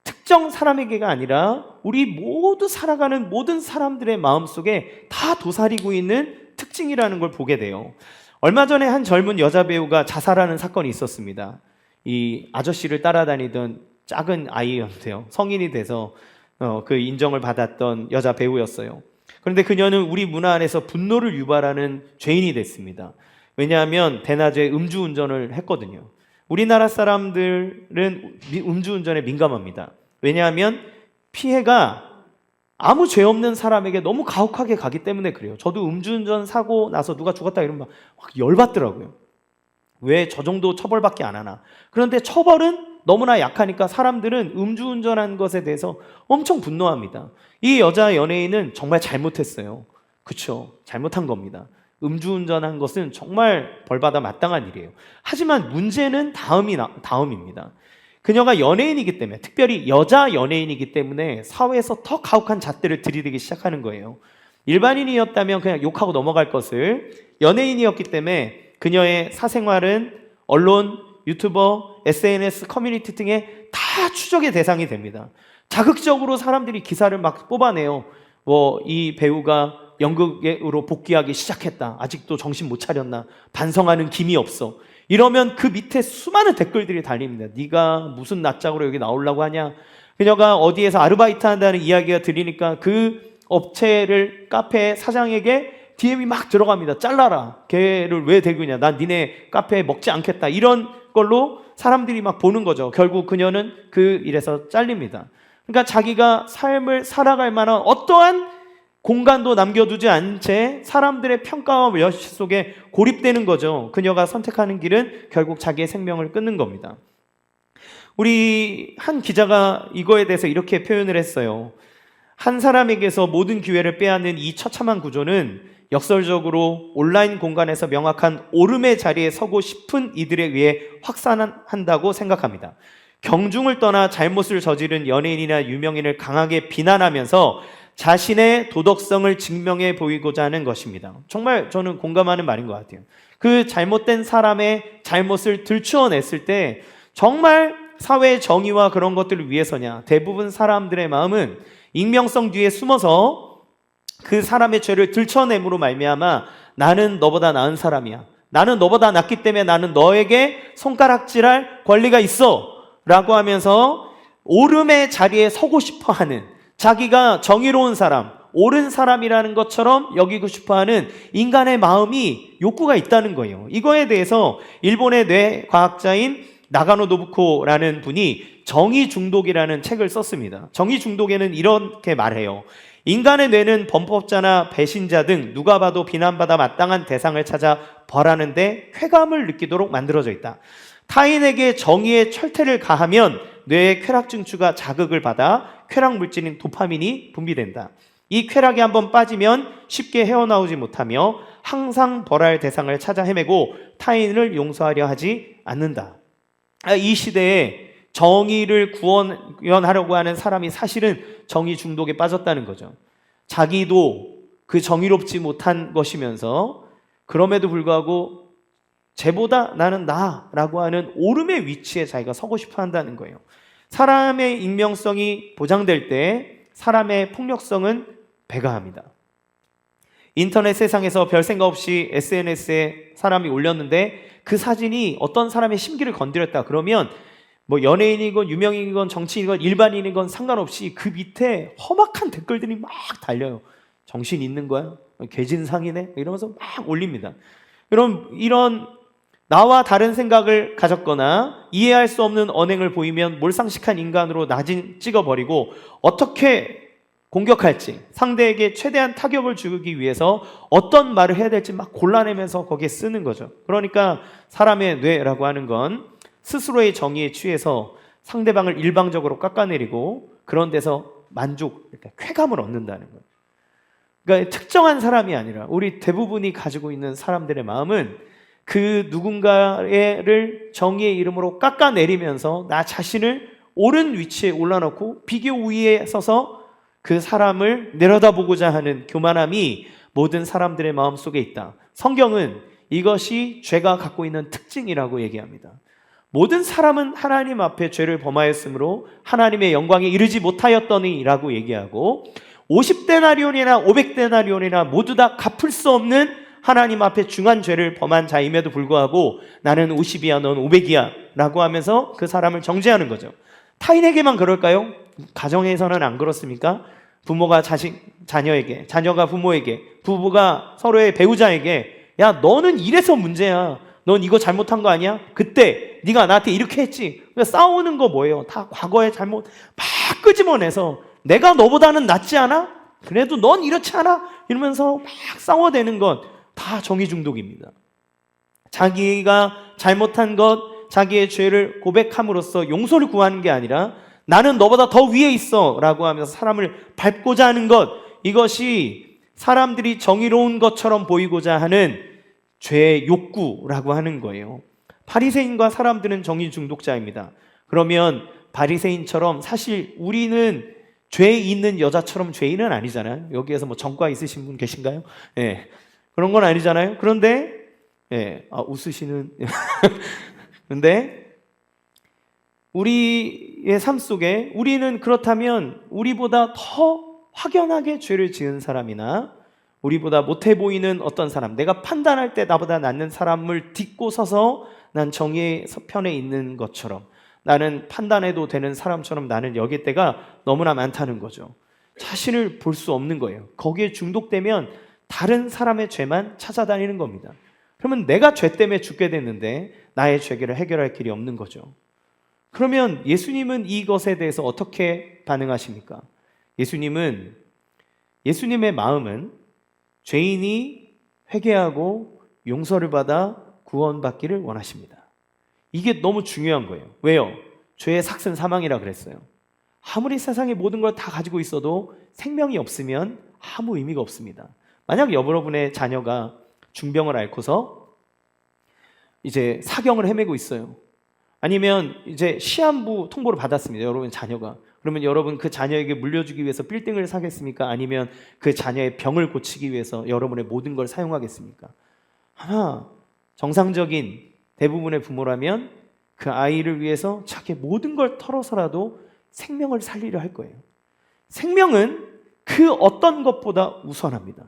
특정 사람에게가 아니라 우리 모두 살아가는 모든 사람들의 마음속에 다 도사리고 있는 특징이라는 걸 보게 돼요. 얼마 전에 한 젊은 여자 배우가 자살하는 사건이 있었습니다. 이 아저씨를 따라다니던 작은 아이였는데요. 성인이 돼서 그 인정을 받았던 여자 배우였어요. 그런데 그녀는 우리 문화 안에서 분노를 유발하는 죄인이 됐습니다. 왜냐하면 대낮에 음주운전을 했거든요. 우리나라 사람들은 음주운전에 민감합니다. 왜냐하면 피해가 아무 죄 없는 사람에게 너무 가혹하게 가기 때문에 그래요. 저도 음주운전 사고 나서 누가 죽었다 이러면 막 열받더라고요. 왜 저 정도 처벌밖에 안 하나. 그런데 처벌은 너무나 약하니까 사람들은 음주운전한 것에 대해서 엄청 분노합니다. 이 여자 연예인은 정말 잘못했어요. 그렇죠. 잘못한 겁니다. 음주운전한 것은 정말 벌받아 마땅한 일이에요. 하지만 문제는 다음입니다. 그녀가 연예인이기 때문에, 특별히 여자 연예인이기 때문에 사회에서 더 가혹한 잣대를 들이대기 시작하는 거예요. 일반인이었다면 그냥 욕하고 넘어갈 것을 연예인이었기 때문에 그녀의 사생활은 언론, 유튜버, SNS, 커뮤니티 등에 다 추적의 대상이 됩니다. 자극적으로 사람들이 기사를 막 뽑아내요. 이 배우가 연극으로 복귀하기 시작했다. 아직도 정신 못 차렸나? 반성하는 김이 없어. 이러면 그 밑에 수많은 댓글들이 달립니다. 네가 무슨 낯짝으로 여기 나오려고 하냐? 그녀가 어디에서 아르바이트 한다는 이야기가 들리니까 그 업체를 카페 사장에게 DM이 막 들어갑니다. 잘라라. 걔를 왜 대그냐? 난 니네 카페에 먹지 않겠다. 이런 걸로 사람들이 막 보는 거죠. 결국 그녀는 그 일에서 잘립니다. 그러니까 자기가 삶을 살아갈 만한 어떠한 공간도 남겨두지 않은 채 사람들의 평가와 멸시 속에 고립되는 거죠. 그녀가 선택하는 길은 결국 자기의 생명을 끊는 겁니다. 우리 한 기자가 이거에 대해서 이렇게 표현을 했어요. 한 사람에게서 모든 기회를 빼앗는 이 처참한 구조는 역설적으로 온라인 공간에서 명확한 오름의 자리에 서고 싶은 이들에 의해 확산한다고 생각합니다. 경중을 떠나 잘못을 저지른 연예인이나 유명인을 강하게 비난하면서 자신의 도덕성을 증명해 보이고자 하는 것입니다. 정말 저는 공감하는 말인 것 같아요. 그 잘못된 사람의 잘못을 들추어냈을 때 정말 사회의 정의와 그런 것들을 위해서냐? 대부분 사람들의 마음은 익명성 뒤에 숨어서 그 사람의 죄를 들춰냄으로 말미암아 나는 너보다 나은 사람이야. 나는 너보다 낫기 때문에 나는 너에게 손가락질할 권리가 있어 라고 하면서 오름의 자리에 서고 싶어하는, 자기가 정의로운 사람, 옳은 사람이라는 것처럼 여기고 싶어하는 인간의 마음이 욕구가 있다는 거예요. 이거에 대해서 일본의 뇌과학자인 나가노 노부코라는 분이 정의 중독이라는 책을 썼습니다. 정의 중독에는 이렇게 말해요. 인간의 뇌는 범법자나 배신자 등 누가 봐도 비난받아 마땅한 대상을 찾아 벌하는데 쾌감을 느끼도록 만들어져 있다. 타인에게 정의의 철퇴를 가하면 뇌의 쾌락 증추가 자극을 받아 쾌락 물질인 도파민이 분비된다. 이 쾌락에 한번 빠지면 쉽게 헤어나오지 못하며 항상 벌할 대상을 찾아 헤매고 타인을 용서하려 하지 않는다. 이 시대에 정의를 구현하려고 하는 사람이 사실은 정의 중독에 빠졌다는 거죠. 자기도 그 정의롭지 못한 것이면서 그럼에도 불구하고 쟤보다 나는 나라고 하는 오름의 위치에 자기가 서고 싶어 한다는 거예요. 사람의 익명성이 보장될 때 사람의 폭력성은 배가합니다. 인터넷 세상에서 별 생각 없이 SNS에 사람이 올렸는데 그 사진이 어떤 사람의 심기를 건드렸다 그러면 뭐 연예인이건 유명인이건 정치인이건 일반인이건 상관없이 그 밑에 험악한 댓글들이 막 달려요. 정신 있는 거야? 개진상이네? 이러면서 막 올립니다. 그럼 이런 나와 다른 생각을 가졌거나 이해할 수 없는 언행을 보이면 몰상식한 인간으로 나진 찍어버리고 어떻게 공격할지 상대에게 최대한 타격을 주기 위해서 어떤 말을 해야 될지 막 골라내면서 거기에 쓰는 거죠. 그러니까 사람의 뇌라고 하는 건 스스로의 정의에 취해서 상대방을 일방적으로 깎아내리고 그런 데서 만족, 그러니까 쾌감을 얻는다는 거예요. 그러니까 특정한 사람이 아니라 우리 대부분이 가지고 있는 사람들의 마음은 그 누군가를 정의의 이름으로 깎아내리면서 나 자신을 옳은 위치에 올라놓고 비교 우위에 서서 그 사람을 내려다보고자 하는 교만함이 모든 사람들의 마음속에 있다. 성경은 이것이 죄가 갖고 있는 특징이라고 얘기합니다. 모든 사람은 하나님 앞에 죄를 범하였으므로 하나님의 영광에 이르지 못하였더니라고 얘기하고 50데나리온이나 500데나리온이나 모두 다 갚을 수 없는 하나님 앞에 중한 죄를 범한 자임에도 불구하고 나는 50이야 넌 500이야 라고 하면서 그 사람을 정죄하는 거죠. 타인에게만 그럴까요? 가정에서는 안 그렇습니까? 부모가 자녀에게, 자녀가 부모에게, 부부가 서로의 배우자에게 야 너는 이래서 문제야. 넌 이거 잘못한 거 아니야? 그때 네가 나한테 이렇게 했지. 그러니까 싸우는 거 뭐예요? 다 과거의 잘못 막 끄집어내서 내가 너보다는 낫지 않아? 그래도 넌 이렇지 않아? 이러면서 막 싸워대는 건 다 정의 중독입니다. 자기가 잘못한 것, 자기의 죄를 고백함으로써 용서를 구하는 게 아니라 나는 너보다 더 위에 있어 라고 하면서 사람을 밟고자 하는 것, 이것이 사람들이 정의로운 것처럼 보이고자 하는 죄의 욕구라고 하는 거예요. 바리새인과 사람들은 정의 중독자입니다. 그러면 바리새인처럼 사실 우리는 죄 있는 여자처럼 죄인은 아니잖아요. 여기에서 뭐 전과 있으신 분 계신가요? 예. 그런 건 아니잖아요. 그런데 웃으시는 그런데 우리의 삶 속에 우리는 그렇다면 우리보다 더 확연하게 죄를 지은 사람이나 우리보다 못해 보이는 어떤 사람, 내가 판단할 때 나보다 낫는 사람을 딛고 서서 난 정의의 편에 있는 것처럼 나는 판단해도 되는 사람처럼 나는 여길 때가 너무나 많다는 거죠. 자신을 볼 수 없는 거예요. 거기에 중독되면 다른 사람의 죄만 찾아다니는 겁니다. 그러면 내가 죄 때문에 죽게 됐는데 나의 죄를 해결할 길이 없는 거죠. 그러면 예수님은 이것에 대해서 어떻게 반응하십니까? 예수님의 마음은 죄인이 회개하고 용서를 받아 구원받기를 원하십니다. 이게 너무 중요한 거예요. 왜요? 죄의 삭은 사망이라 그랬어요. 아무리 세상의 모든 걸 다 가지고 있어도 생명이 없으면 아무 의미가 없습니다. 만약 여러분의 자녀가 중병을 앓고서 이제 사경을 헤매고 있어요. 아니면 이제 시한부 통보를 받았습니다. 여러분 자녀가. 그러면 여러분 그 자녀에게 물려주기 위해서 빌딩을 사겠습니까? 아니면 그 자녀의 병을 고치기 위해서 여러분의 모든 걸 사용하겠습니까? 아마 정상적인 대부분의 부모라면 그 아이를 위해서 자기의 모든 걸 털어서라도 생명을 살리려 할 거예요. 생명은 그 어떤 것보다 우선합니다.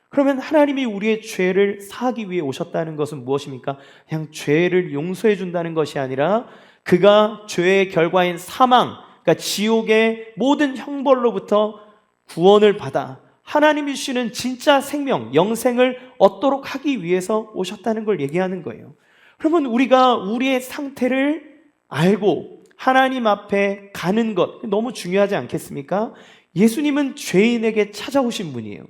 그러면 하나님이 우리의 죄를 사하기 위해 오셨다는 것은 무엇입니까? 그냥 죄를 용서해 준다는 것이 아니라 그가 죄의 결과인 사망, 그러니까 지옥의 모든 형벌로부터 구원을 받아 하나님이 주시는 진짜 생명, 영생을 얻도록 하기 위해서 오셨다는 걸 얘기하는 거예요. 그러면 우리가 우리의 상태를 알고 하나님 앞에 가는 것 너무 중요하지 않겠습니까? 예수님은 죄인에게 찾아오신 분이에요.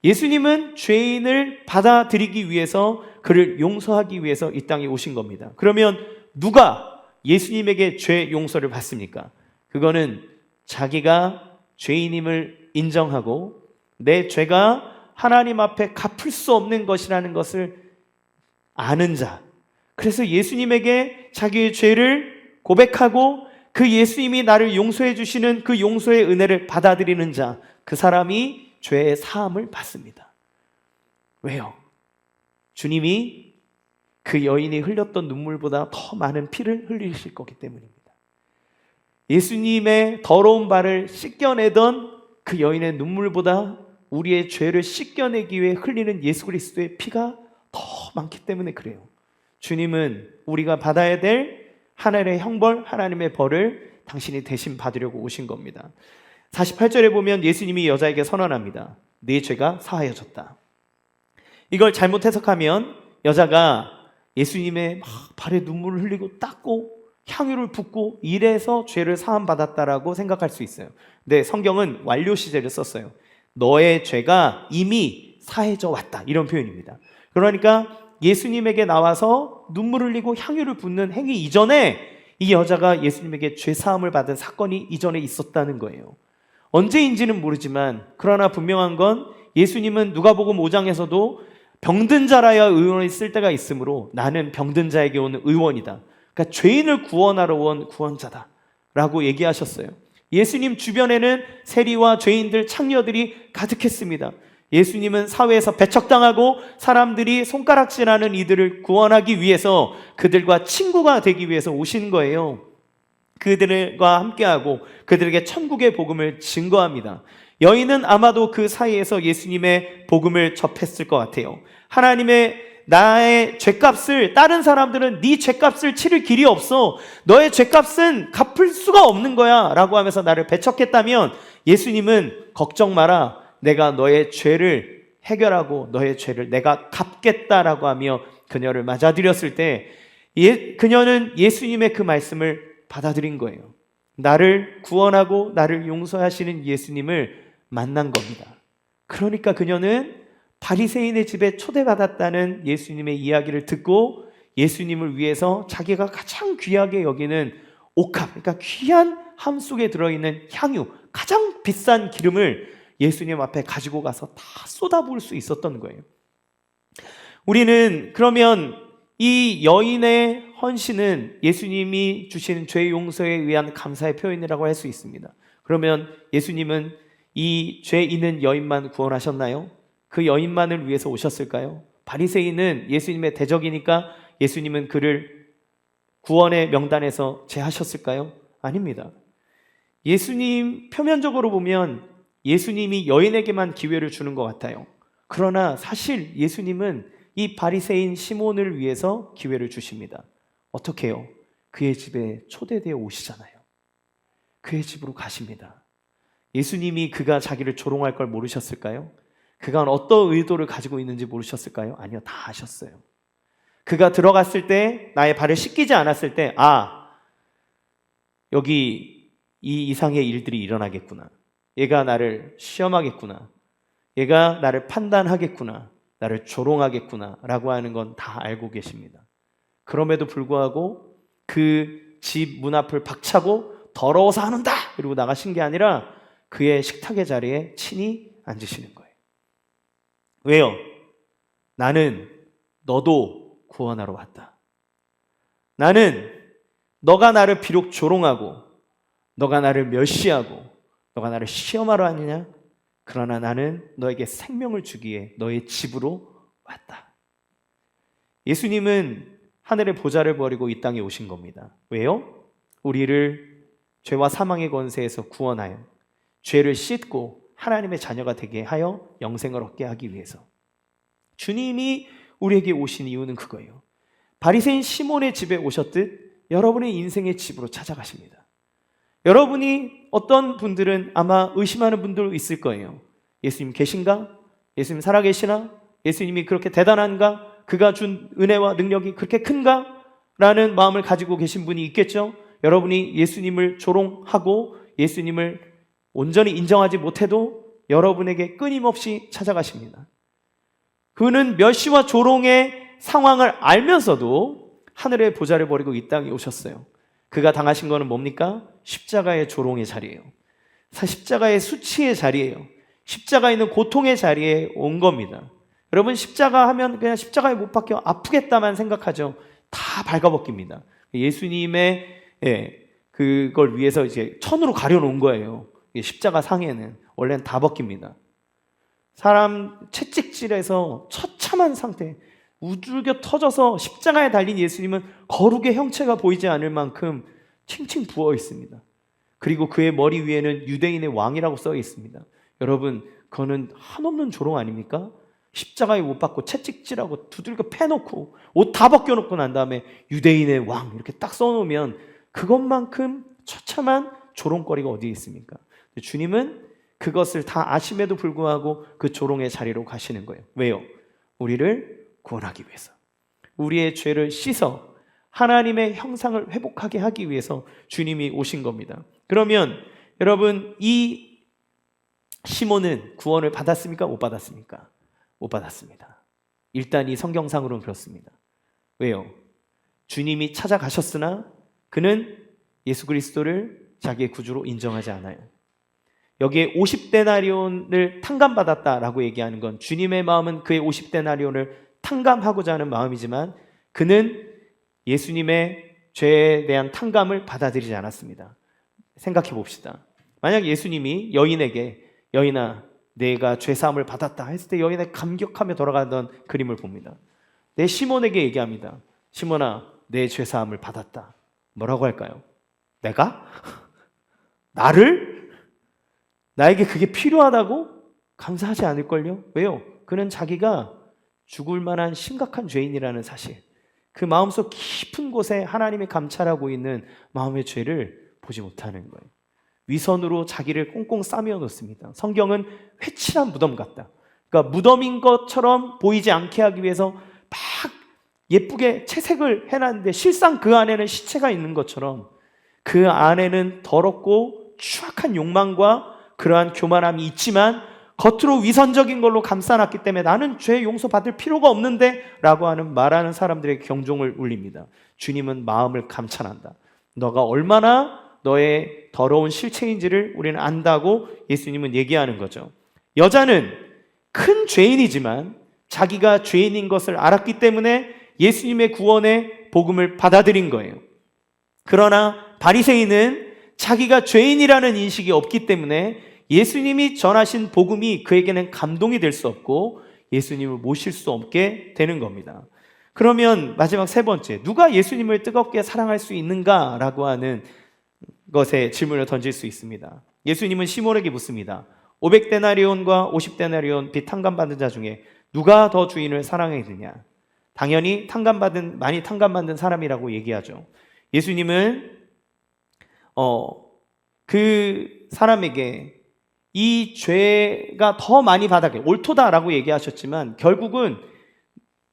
예수님은 죄인을 받아들이기 위해서 그를 용서하기 위해서 이 땅에 오신 겁니다. 그러면 누가 예수님에게 죄 용서를 받습니까? 그거는 자기가 죄인임을 인정하고 내 죄가 하나님 앞에 갚을 수 없는 것이라는 것을 아는 자, 그래서 예수님에게 자기의 죄를 고백하고 그 예수님이 나를 용서해 주시는 그 용서의 은혜를 받아들이는 자, 그 사람이 죄의 사함을 받습니다. 왜요? 주님이 그 여인이 흘렸던 눈물보다 더 많은 피를 흘리실 거기 때문입니다. 예수님의 더러운 발을 씻겨내던 그 여인의 눈물보다 우리의 죄를 씻겨내기 위해 흘리는 예수 그리스도의 피가 더 많기 때문에 그래요. 주님은 우리가 받아야 될 하늘의 형벌, 하나님의 벌을 당신이 대신 받으려고 오신 겁니다. 48절에 보면 예수님이 여자에게 선언합니다. 네 죄가 사하여졌다. 이걸 잘못 해석하면 여자가 예수님의 막 발에 눈물을 흘리고 닦고 향유를 붓고 이래서 죄를 사함 받았다라고 생각할 수 있어요. 근데 성경은 완료 시제를 썼어요. 너의 죄가 이미 사해져 왔다, 이런 표현입니다. 그러니까 예수님에게 나와서 눈물 흘리고 향유를 붓는 행위 이전에 이 여자가 예수님에게 죄 사함을 받은 사건이 이전에 있었다는 거예요. 언제인지는 모르지만 그러나 분명한 건 예수님은 누가복음 5장에서도 병든 자라야 의원이 쓸 때가 있으므로 나는 병든 자에게 온 의원이다. 그러니까 죄인을 구원하러 온 구원자다 라고 얘기하셨어요. 예수님 주변에는 세리와 죄인들, 창녀들이 가득했습니다. 예수님은 사회에서 배척당하고 사람들이 손가락질하는 이들을 구원하기 위해서 그들과 친구가 되기 위해서 오신 거예요. 그들과 함께하고 그들에게 천국의 복음을 증거합니다. 여인은 아마도 그 사이에서 예수님의 복음을 접했을 것 같아요. 하나님의 나의 죄값을, 다른 사람들은 네 죄값을 치를 길이 없어, 너의 죄값은 갚을 수가 없는 거야 라고 하면서 나를 배척했다면 예수님은 걱정 마라, 내가 너의 죄를 해결하고 너의 죄를 내가 갚겠다라고 하며 그녀를 맞아들였을 때 그녀는 예수님의 그 말씀을 받아들인 거예요. 나를 구원하고 나를 용서하시는 예수님을 만난 겁니다. 그러니까 그녀는 바리새인의 집에 초대받았다는 예수님의 이야기를 듣고 예수님을 위해서 자기가 가장 귀하게 여기는 옥합, 그러니까 귀한 함 속에 들어있는 향유, 가장 비싼 기름을 예수님 앞에 가지고 가서 다 쏟아부을 수 있었던 거예요. 우리는 그러면 이 여인의 헌신은 예수님이 주신 죄 용서에 의한 감사의 표현이라고 할 수 있습니다. 그러면 예수님은 이 죄 있는 여인만 구원하셨나요? 그 여인만을 위해서 오셨을까요? 바리새인은 예수님의 대적이니까 예수님은 그를 구원의 명단에서 제하셨을까요? 아닙니다. 예수님 표면적으로 보면 예수님이 여인에게만 기회를 주는 것 같아요. 그러나 사실 예수님은 이 바리새인 시몬을 위해서 기회를 주십니다. 어떻게 해요? 그의 집에 초대되어 오시잖아요. 그의 집으로 가십니다. 예수님이 그가 자기를 조롱할 걸 모르셨을까요? 그가 어떤 의도를 가지고 있는지 모르셨을까요? 아니요, 다 아셨어요. 그가 들어갔을 때, 나의 발을 씻기지 않았을 때, 여기 이 이상의 일들이 일어나겠구나. 얘가 나를 시험하겠구나. 얘가 나를 판단하겠구나. 나를 조롱하겠구나 라고 하는 건 다 알고 계십니다. 그럼에도 불구하고 그 집 문 앞을 박차고 더러워서 안 온다! 이러고 나가신 게 아니라 그의 식탁의 자리에 친히 앉으시는 거예요. 왜요? 나는 너도 구원하러 왔다. 나는 너가 나를 비록 조롱하고 너가 나를 멸시하고 너가 나를 시험하러 왔느냐? 그러나 나는 너에게 생명을 주기에 너의 집으로 왔다. 예수님은 하늘의 보좌를 버리고 이 땅에 오신 겁니다. 왜요? 우리를 죄와 사망의 권세에서 구원하여 죄를 씻고 하나님의 자녀가 되게 하여 영생을 얻게 하기 위해서. 주님이 우리에게 오신 이유는 그거예요. 바리새인 시몬의 집에 오셨듯 여러분의 인생의 집으로 찾아가십니다. 여러분이 어떤 분들은 아마 의심하는 분도 있을 거예요. 예수님 계신가? 예수님 살아계시나? 예수님이 그렇게 대단한가? 그가 준 은혜와 능력이 그렇게 큰가? 라는 마음을 가지고 계신 분이 있겠죠? 여러분이 예수님을 조롱하고 예수님을 온전히 인정하지 못해도 여러분에게 끊임없이 찾아가십니다. 그는 멸시와 조롱의 상황을 알면서도 하늘의 보좌를 버리고 이 땅에 오셨어요. 그가 당하신 것은 뭡니까? 십자가의 조롱의 자리예요. 십자가의 수치의 자리예요. 십자가 있는 고통의 자리에 온 겁니다. 여러분, 십자가 하면 그냥 십자가에 못 박혀 아프겠다만 생각하죠. 다 발가벗깁니다. 예수님의 그걸 위해서 이제 천으로 가려놓은 거예요. 십자가 상에는 원래는 다 벗깁니다. 사람 채찍질해서 처참한 상태, 우둘겨 터져서 십자가에 달린 예수님은 거룩의 형체가 보이지 않을 만큼 칭칭 부어 있습니다. 그리고 그의 머리 위에는 유대인의 왕이라고 써 있습니다. 여러분, 그거는 한없는 조롱 아닙니까? 십자가에 못 박고 채찍질하고 두들겨 패놓고 옷 다 벗겨놓고 난 다음에 유대인의 왕 이렇게 딱 써놓으면 그것만큼 처참한 조롱거리가 어디에 있습니까? 주님은 그것을 다 아심에도 불구하고 그 조롱의 자리로 가시는 거예요. 왜요? 우리를 구원하기 위해서, 우리의 죄를 씻어 하나님의 형상을 회복하게 하기 위해서 주님이 오신 겁니다. 그러면 여러분, 이 시몬은 구원을 받았습니까? 못 받았습니까? 못 받았습니다. 일단 이 성경상으로는 그렇습니다. 왜요? 주님이 찾아가셨으나 그는 예수 그리스도를 자기의 구주로 인정하지 않아요. 여기에 50데나리온을 탕감받았다라고 얘기하는 건 주님의 마음은 그의 50데나리온을 탕감하고자 하는 마음이지만 그는 예수님의 죄에 대한 탕감을 받아들이지 않았습니다. 생각해 봅시다. 만약 예수님이 여인에게 여인아 내가 죄사함을 받았다 했을 때 여인이 감격하며 돌아가던 그림을 봅니다. 내 시몬에게 얘기합니다. 시몬아 내 죄사함을 받았다. 뭐라고 할까요? 내가? 나를? 나에게 그게 필요하다고? 감사하지 않을걸요? 왜요? 그는 자기가 죽을 만한 심각한 죄인이라는 사실, 그 마음속 깊은 곳에 하나님이 감찰하고 있는 마음의 죄를 보지 못하는 거예요. 위선으로 자기를 꽁꽁 싸매어 놓습니다. 성경은 회칠한 무덤 같다. 그러니까 무덤인 것처럼 보이지 않게 하기 위해서 막 예쁘게 채색을 해놨는데 실상 그 안에는 시체가 있는 것처럼 그 안에는 더럽고 추악한 욕망과 그러한 교만함이 있지만 겉으로 위선적인 걸로 감싸놨기 때문에 나는 죄 용서받을 필요가 없는데 라고 말하는 사람들에게 경종을 울립니다. 주님은 마음을 감찰한다. 너가 얼마나 너의 더러운 실체인지를 우리는 안다고 예수님은 얘기하는 거죠. 여자는 큰 죄인이지만 자기가 죄인인 것을 알았기 때문에 예수님의 구원의 복음을 받아들인 거예요. 그러나 바리새인은 자기가 죄인이라는 인식이 없기 때문에 예수님이 전하신 복음이 그에게는 감동이 될 수 없고 예수님을 모실 수 없게 되는 겁니다. 그러면 마지막 세 번째, 누가 예수님을 뜨겁게 사랑할 수 있는가라고 하는 것에 질문을 던질 수 있습니다. 예수님은 시몬에게 묻습니다. 500데나리온과 50데나리온 빚 탕감받은 자 중에 누가 더 주인을 사랑했느냐? 당연히 많이 탕감받은 사람이라고 얘기하죠. 예수님은 그 사람에게 이 죄가 더 많이 받았게 옳도다라고 얘기하셨지만 결국은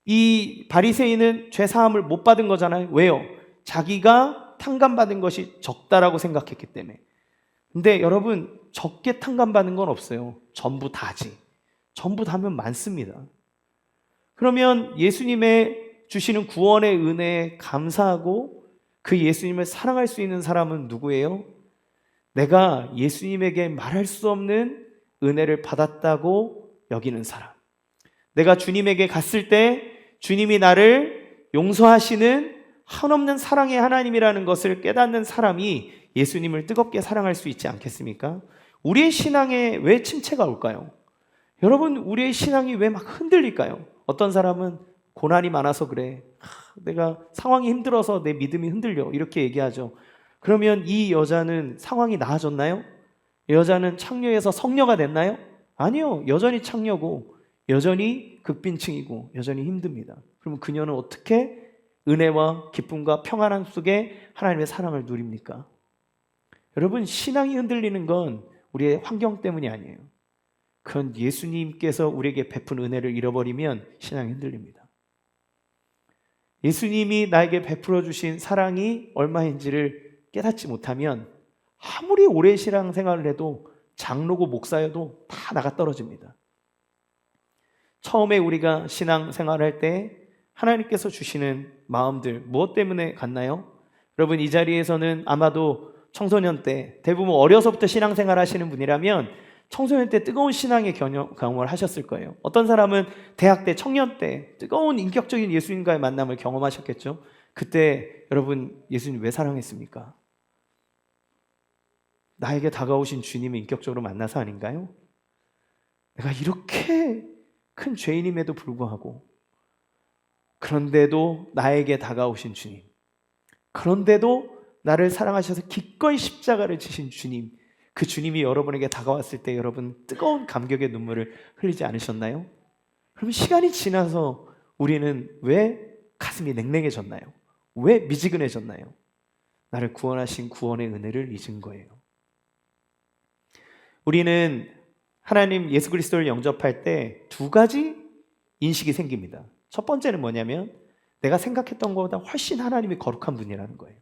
이 바리새인은 죄 사함을 못 받은 거잖아요. 왜요? 자기가 탕감받은 것이 적다라고 생각했기 때문에. 근데 여러분, 적게 탕감받는 건 없어요. 전부 다지. 전부 다면 많습니다. 그러면 예수님의 주시는 구원의 은혜에 감사하고 그 예수님을 사랑할 수 있는 사람은 누구예요? 내가 예수님에게 말할 수 없는 은혜를 받았다고 여기는 사람. 내가 주님에게 갔을 때 주님이 나를 용서하시는 한없는 사랑의 하나님이라는 것을 깨닫는 사람이 예수님을 뜨겁게 사랑할 수 있지 않겠습니까? 우리의 신앙에 왜 침체가 올까요? 여러분, 우리의 신앙이 왜 막 흔들릴까요? 어떤 사람은 고난이 많아서 그래. 내가 상황이 힘들어서 내 믿음이 흔들려. 이렇게 얘기하죠. 그러면 이 여자는 상황이 나아졌나요? 이 여자는 창녀에서 성녀가 됐나요? 아니요. 여전히 창녀고 여전히 극빈층이고 여전히 힘듭니다. 그러면 그녀는 어떻게 은혜와 기쁨과 평안함 속에 하나님의 사랑을 누립니까? 여러분, 신앙이 흔들리는 건 우리의 환경 때문이 아니에요. 그건 예수님께서 우리에게 베푼 은혜를 잃어버리면 신앙이 흔들립니다. 예수님이 나에게 베풀어 주신 사랑이 얼마인지를 깨닫지 못하면 아무리 오래 신앙생활을 해도 장로고 목사여도 다 나가 떨어집니다. 처음에 우리가 신앙생활을 할 때 하나님께서 주시는 마음들 무엇 때문에 갔나요? 여러분, 이 자리에서는 아마도 청소년 때 대부분 어려서부터 신앙생활 하시는 분이라면 청소년 때 뜨거운 신앙의 경험을 하셨을 거예요. 어떤 사람은 대학 때, 청년 때 뜨거운 인격적인 예수님과의 만남을 경험하셨겠죠. 그때 여러분 예수님 왜 사랑했습니까? 나에게 다가오신 주님을 인격적으로 만나서 아닌가요? 내가 이렇게 큰 죄인임에도 불구하고, 그런데도 나에게 다가오신 주님, 그런데도 나를 사랑하셔서 기꺼이 십자가를 지신 주님, 그 주님이 여러분에게 다가왔을 때 여러분 뜨거운 감격의 눈물을 흘리지 않으셨나요? 그럼 시간이 지나서 우리는 왜 가슴이 냉랭해졌나요? 왜 미지근해졌나요? 나를 구원하신 구원의 은혜를 잊은 거예요. 우리는 하나님 예수 그리스도를 영접할 때 두 가지 인식이 생깁니다. 첫 번째는 뭐냐면 내가 생각했던 것보다 훨씬 하나님이 거룩한 분이라는 거예요.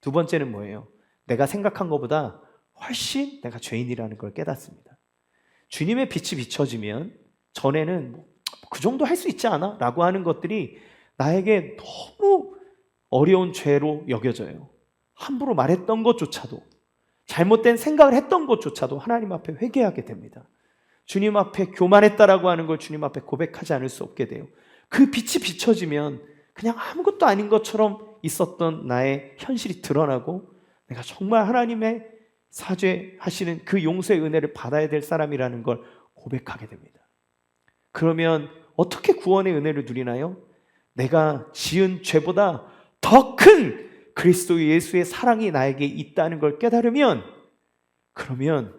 두 번째는 뭐예요? 내가 생각한 것보다 훨씬 내가 죄인이라는 걸 깨닫습니다. 주님의 빛이 비춰지면 전에는 그 정도 할 수 있지 않아? 라고 하는 것들이 나에게 너무 어려운 죄로 여겨져요. 함부로 말했던 것조차도, 잘못된 생각을 했던 것조차도 하나님 앞에 회개하게 됩니다. 주님 앞에 교만했다라고 하는 걸 주님 앞에 고백하지 않을 수 없게 돼요. 그 빛이 비춰지면 그냥 아무것도 아닌 것처럼 있었던 나의 현실이 드러나고 내가 정말 하나님의 사죄하시는 그 용서의 은혜를 받아야 될 사람이라는 걸 고백하게 됩니다. 그러면 어떻게 구원의 은혜를 누리나요? 내가 지은 죄보다 더 큰 그리스도 예수의 사랑이 나에게 있다는 걸 깨달으면, 그러면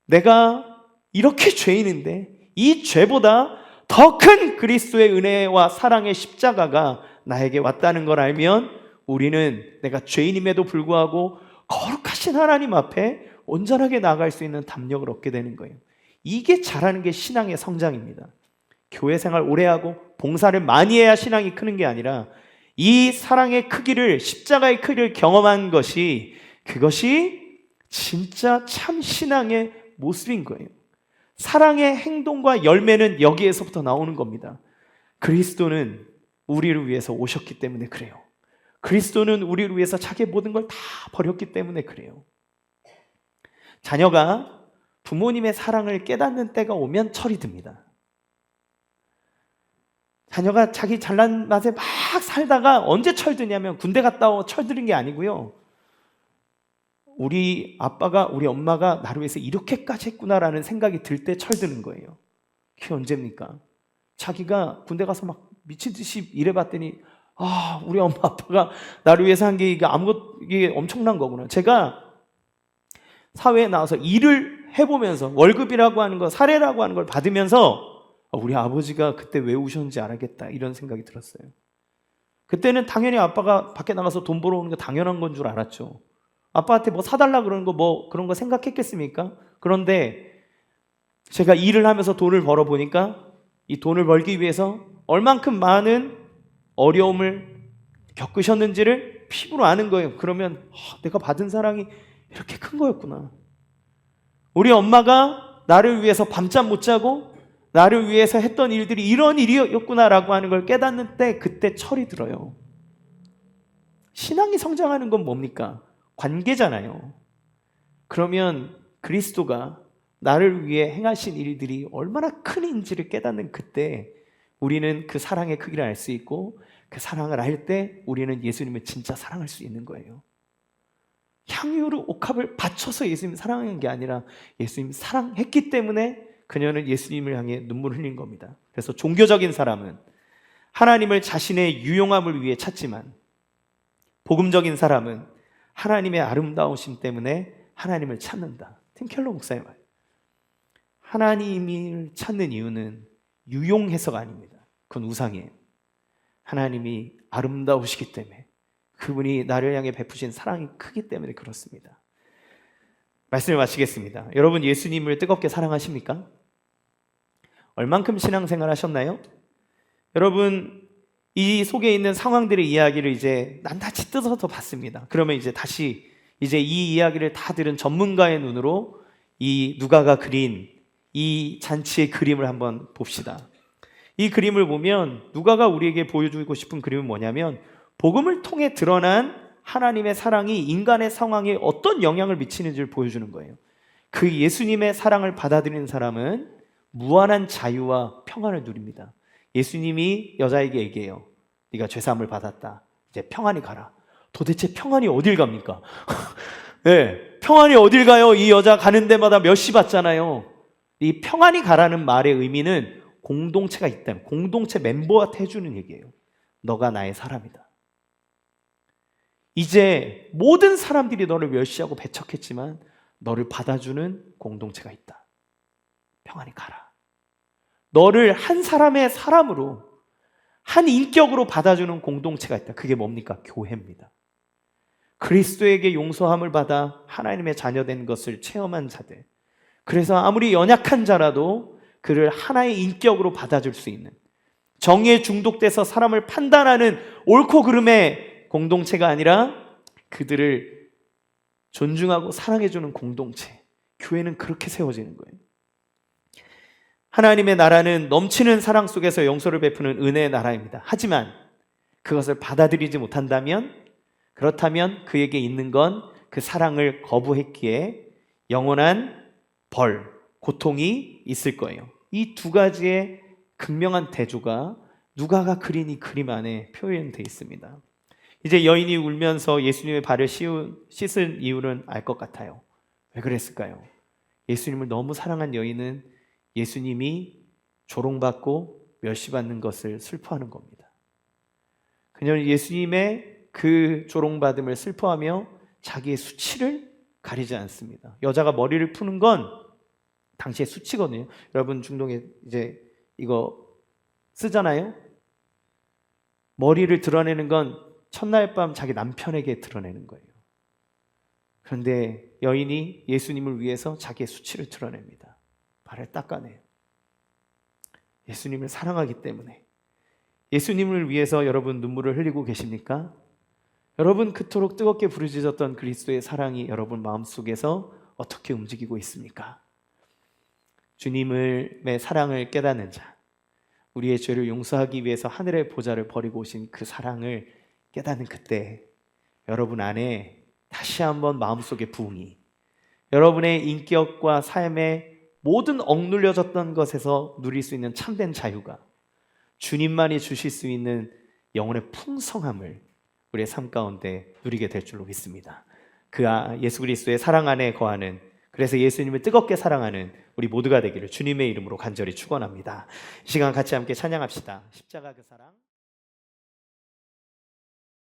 내가 이렇게 죄인인데 이 죄보다 더 큰 그리스도의 은혜와 사랑의 십자가가 나에게 왔다는 걸 알면 우리는 내가 죄인임에도 불구하고 거룩하신 하나님 앞에 온전하게 나아갈 수 있는 담력을 얻게 되는 거예요. 이게 잘하는 게 신앙의 성장입니다. 교회 생활 오래 하고 봉사를 많이 해야 신앙이 크는 게 아니라 이 사랑의 크기를, 십자가의 크기를 경험한 것이, 그것이 진짜 참 신앙의 모습인 거예요. 사랑의 행동과 열매는 여기에서부터 나오는 겁니다. 그리스도는 우리를 위해서 오셨기 때문에 그래요. 그리스도는 우리를 위해서 자기의 모든 걸 다 버렸기 때문에 그래요. 자녀가 부모님의 사랑을 깨닫는 때가 오면 철이 듭니다. 자녀가 자기 잘난 맛에 막 살다가 언제 철드냐면 군대 갔다 오고 철드는 게 아니고요. 우리 아빠가, 우리 엄마가 나를 위해서 이렇게까지 했구나라는 생각이 들 때 철드는 거예요. 그게 언제입니까? 자기가 군대 가서 막 미친 듯이 일해봤더니 우리 엄마 아빠가 나를 위해서 한 게 이게 엄청난 거구나. 제가 사회에 나와서 일을 해보면서 월급이라고 하는 거, 사례라고 하는 걸 받으면서 우리 아버지가 그때 왜 우셨는지 알겠다, 이런 생각이 들었어요. 그때는 당연히 아빠가 밖에 나가서 돈 벌어오는 게 당연한 건 줄 알았죠. 아빠한테 뭐 사달라 그러는 거 그런 거 생각했겠습니까? 그런데 제가 일을 하면서 돈을 벌어보니까 이 돈을 벌기 위해서 얼만큼 많은 어려움을 겪으셨는지를 피부로 아는 거예요. 그러면 내가 받은 사랑이 이렇게 큰 거였구나. 우리 엄마가 나를 위해서 밤잠 못 자고 나를 위해서 했던 일들이 이런 일이었구나라고 하는 걸 깨닫는 때, 그때 철이 들어요. 신앙이 성장하는 건 뭡니까? 관계잖아요. 그러면 그리스도가 나를 위해 행하신 일들이 얼마나 큰인지를 깨닫는 그때 우리는 그 사랑의 크기를 알 수 있고, 그 사랑을 알 때 우리는 예수님을 진짜 사랑할 수 있는 거예요. 향유로 옥합을 바쳐서 예수님 사랑한 게 아니라 예수님 사랑했기 때문에 그녀는 예수님을 향해 눈물을 흘린 겁니다. 그래서 종교적인 사람은 하나님을 자신의 유용함을 위해 찾지만, 복음적인 사람은 하나님의 아름다우심 때문에 하나님을 찾는다. 팀 켈러 목사의 말. 하나님을 찾는 이유는 유용해서가 아닙니다. 그건 우상이에요. 하나님이 아름다우시기 때문에, 그분이 나를 향해 베푸신 사랑이 크기 때문에 그렇습니다. 말씀을 마치겠습니다. 여러분, 예수님을 뜨겁게 사랑하십니까? 얼만큼 신앙생활 하셨나요? 여러분, 이 속에 있는 상황들의 이야기를 이제 낱낱이 뜯어서 봤습니다. 그러면 이제 다시 이 이야기를 다 들은 전문가의 눈으로 이 누가가 그린 이 잔치의 그림을 한번 봅시다. 이 그림을 보면 누가가 우리에게 보여주고 싶은 그림은 뭐냐면, 복음을 통해 드러난 하나님의 사랑이 인간의 상황에 어떤 영향을 미치는지를 보여주는 거예요. 그 예수님의 사랑을 받아들이는 사람은 무한한 자유와 평안을 누립니다. 예수님이 여자에게 얘기해요. 네가 죄사함을 받았다. 이제 평안히 가라. 도대체 평안이 어딜 갑니까? 네, 평안이 어딜 가요? 이 여자 가는 데마다 몇시 받잖아요. 이 평안히 가라는 말의 의미는 공동체가 있다면 공동체 멤버한테 해주는 얘기예요. 너가 나의 사람이다. 이제 모든 사람들이 너를 멸시하고 배척했지만 너를 받아주는 공동체가 있다. 평안히 가라. 너를 한 사람의 사람으로, 한 인격으로 받아주는 공동체가 있다. 그게 뭡니까? 교회입니다. 그리스도에게 용서함을 받아 하나님의 자녀된 것을 체험한 자들. 그래서 아무리 연약한 자라도 그를 하나의 인격으로 받아줄 수 있는, 정의에 중독돼서 사람을 판단하는 옳고 그름의 공동체가 아니라 그들을 존중하고 사랑해주는 공동체. 교회는 그렇게 세워지는 거예요. 하나님의 나라는 넘치는 사랑 속에서 용서를 베푸는 은혜의 나라입니다. 하지만 그것을 받아들이지 못한다면, 그렇다면 그에게 있는 건 그 사랑을 거부했기에 영원한 벌, 고통이 있을 거예요. 이 두 가지의 극명한 대조가 누가가 그린 이 그림 안에 표현되어 있습니다. 이제 여인이 울면서 예수님의 발을 씻은 이유는 알 것 같아요. 왜 그랬을까요? 예수님을 너무 사랑한 여인은 예수님이 조롱받고 멸시받는 것을 슬퍼하는 겁니다. 그녀는 예수님의 그 조롱받음을 슬퍼하며 자기의 수치를 가리지 않습니다. 여자가 머리를 푸는 건 당시의 수치거든요. 여러분 중동에 이제 이거 쓰잖아요. 머리를 드러내는 건 첫날 밤 자기 남편에게 드러내는 거예요. 그런데 여인이 예수님을 위해서 자기의 수치를 드러냅니다. 발을 닦아내요. 예수님을 사랑하기 때문에. 예수님을 위해서 여러분 눈물을 흘리고 계십니까? 여러분 그토록 뜨겁게 부르짖었던 그리스도의 사랑이 여러분 마음속에서 어떻게 움직이고 있습니까? 주님의 사랑을 깨닫는 자, 우리의 죄를 용서하기 위해서 하늘의 보좌를 버리고 오신 그 사랑을 깨닫는 그때 여러분 안에 다시 한번 마음속의 부흥이, 여러분의 인격과 삶의 모든 억눌려졌던 것에서 누릴 수 있는 참된 자유가, 주님만이 주실 수 있는 영혼의 풍성함을 우리의 삶 가운데 누리게 될 줄로 믿습니다. 그 예수 그리스도의 사랑 안에 거하는, 그래서 예수님을 뜨겁게 사랑하는 우리 모두가 되기를 주님의 이름으로 간절히 축원합니다. 이 시간 같이 함께 찬양합시다. 십자가 그 사랑.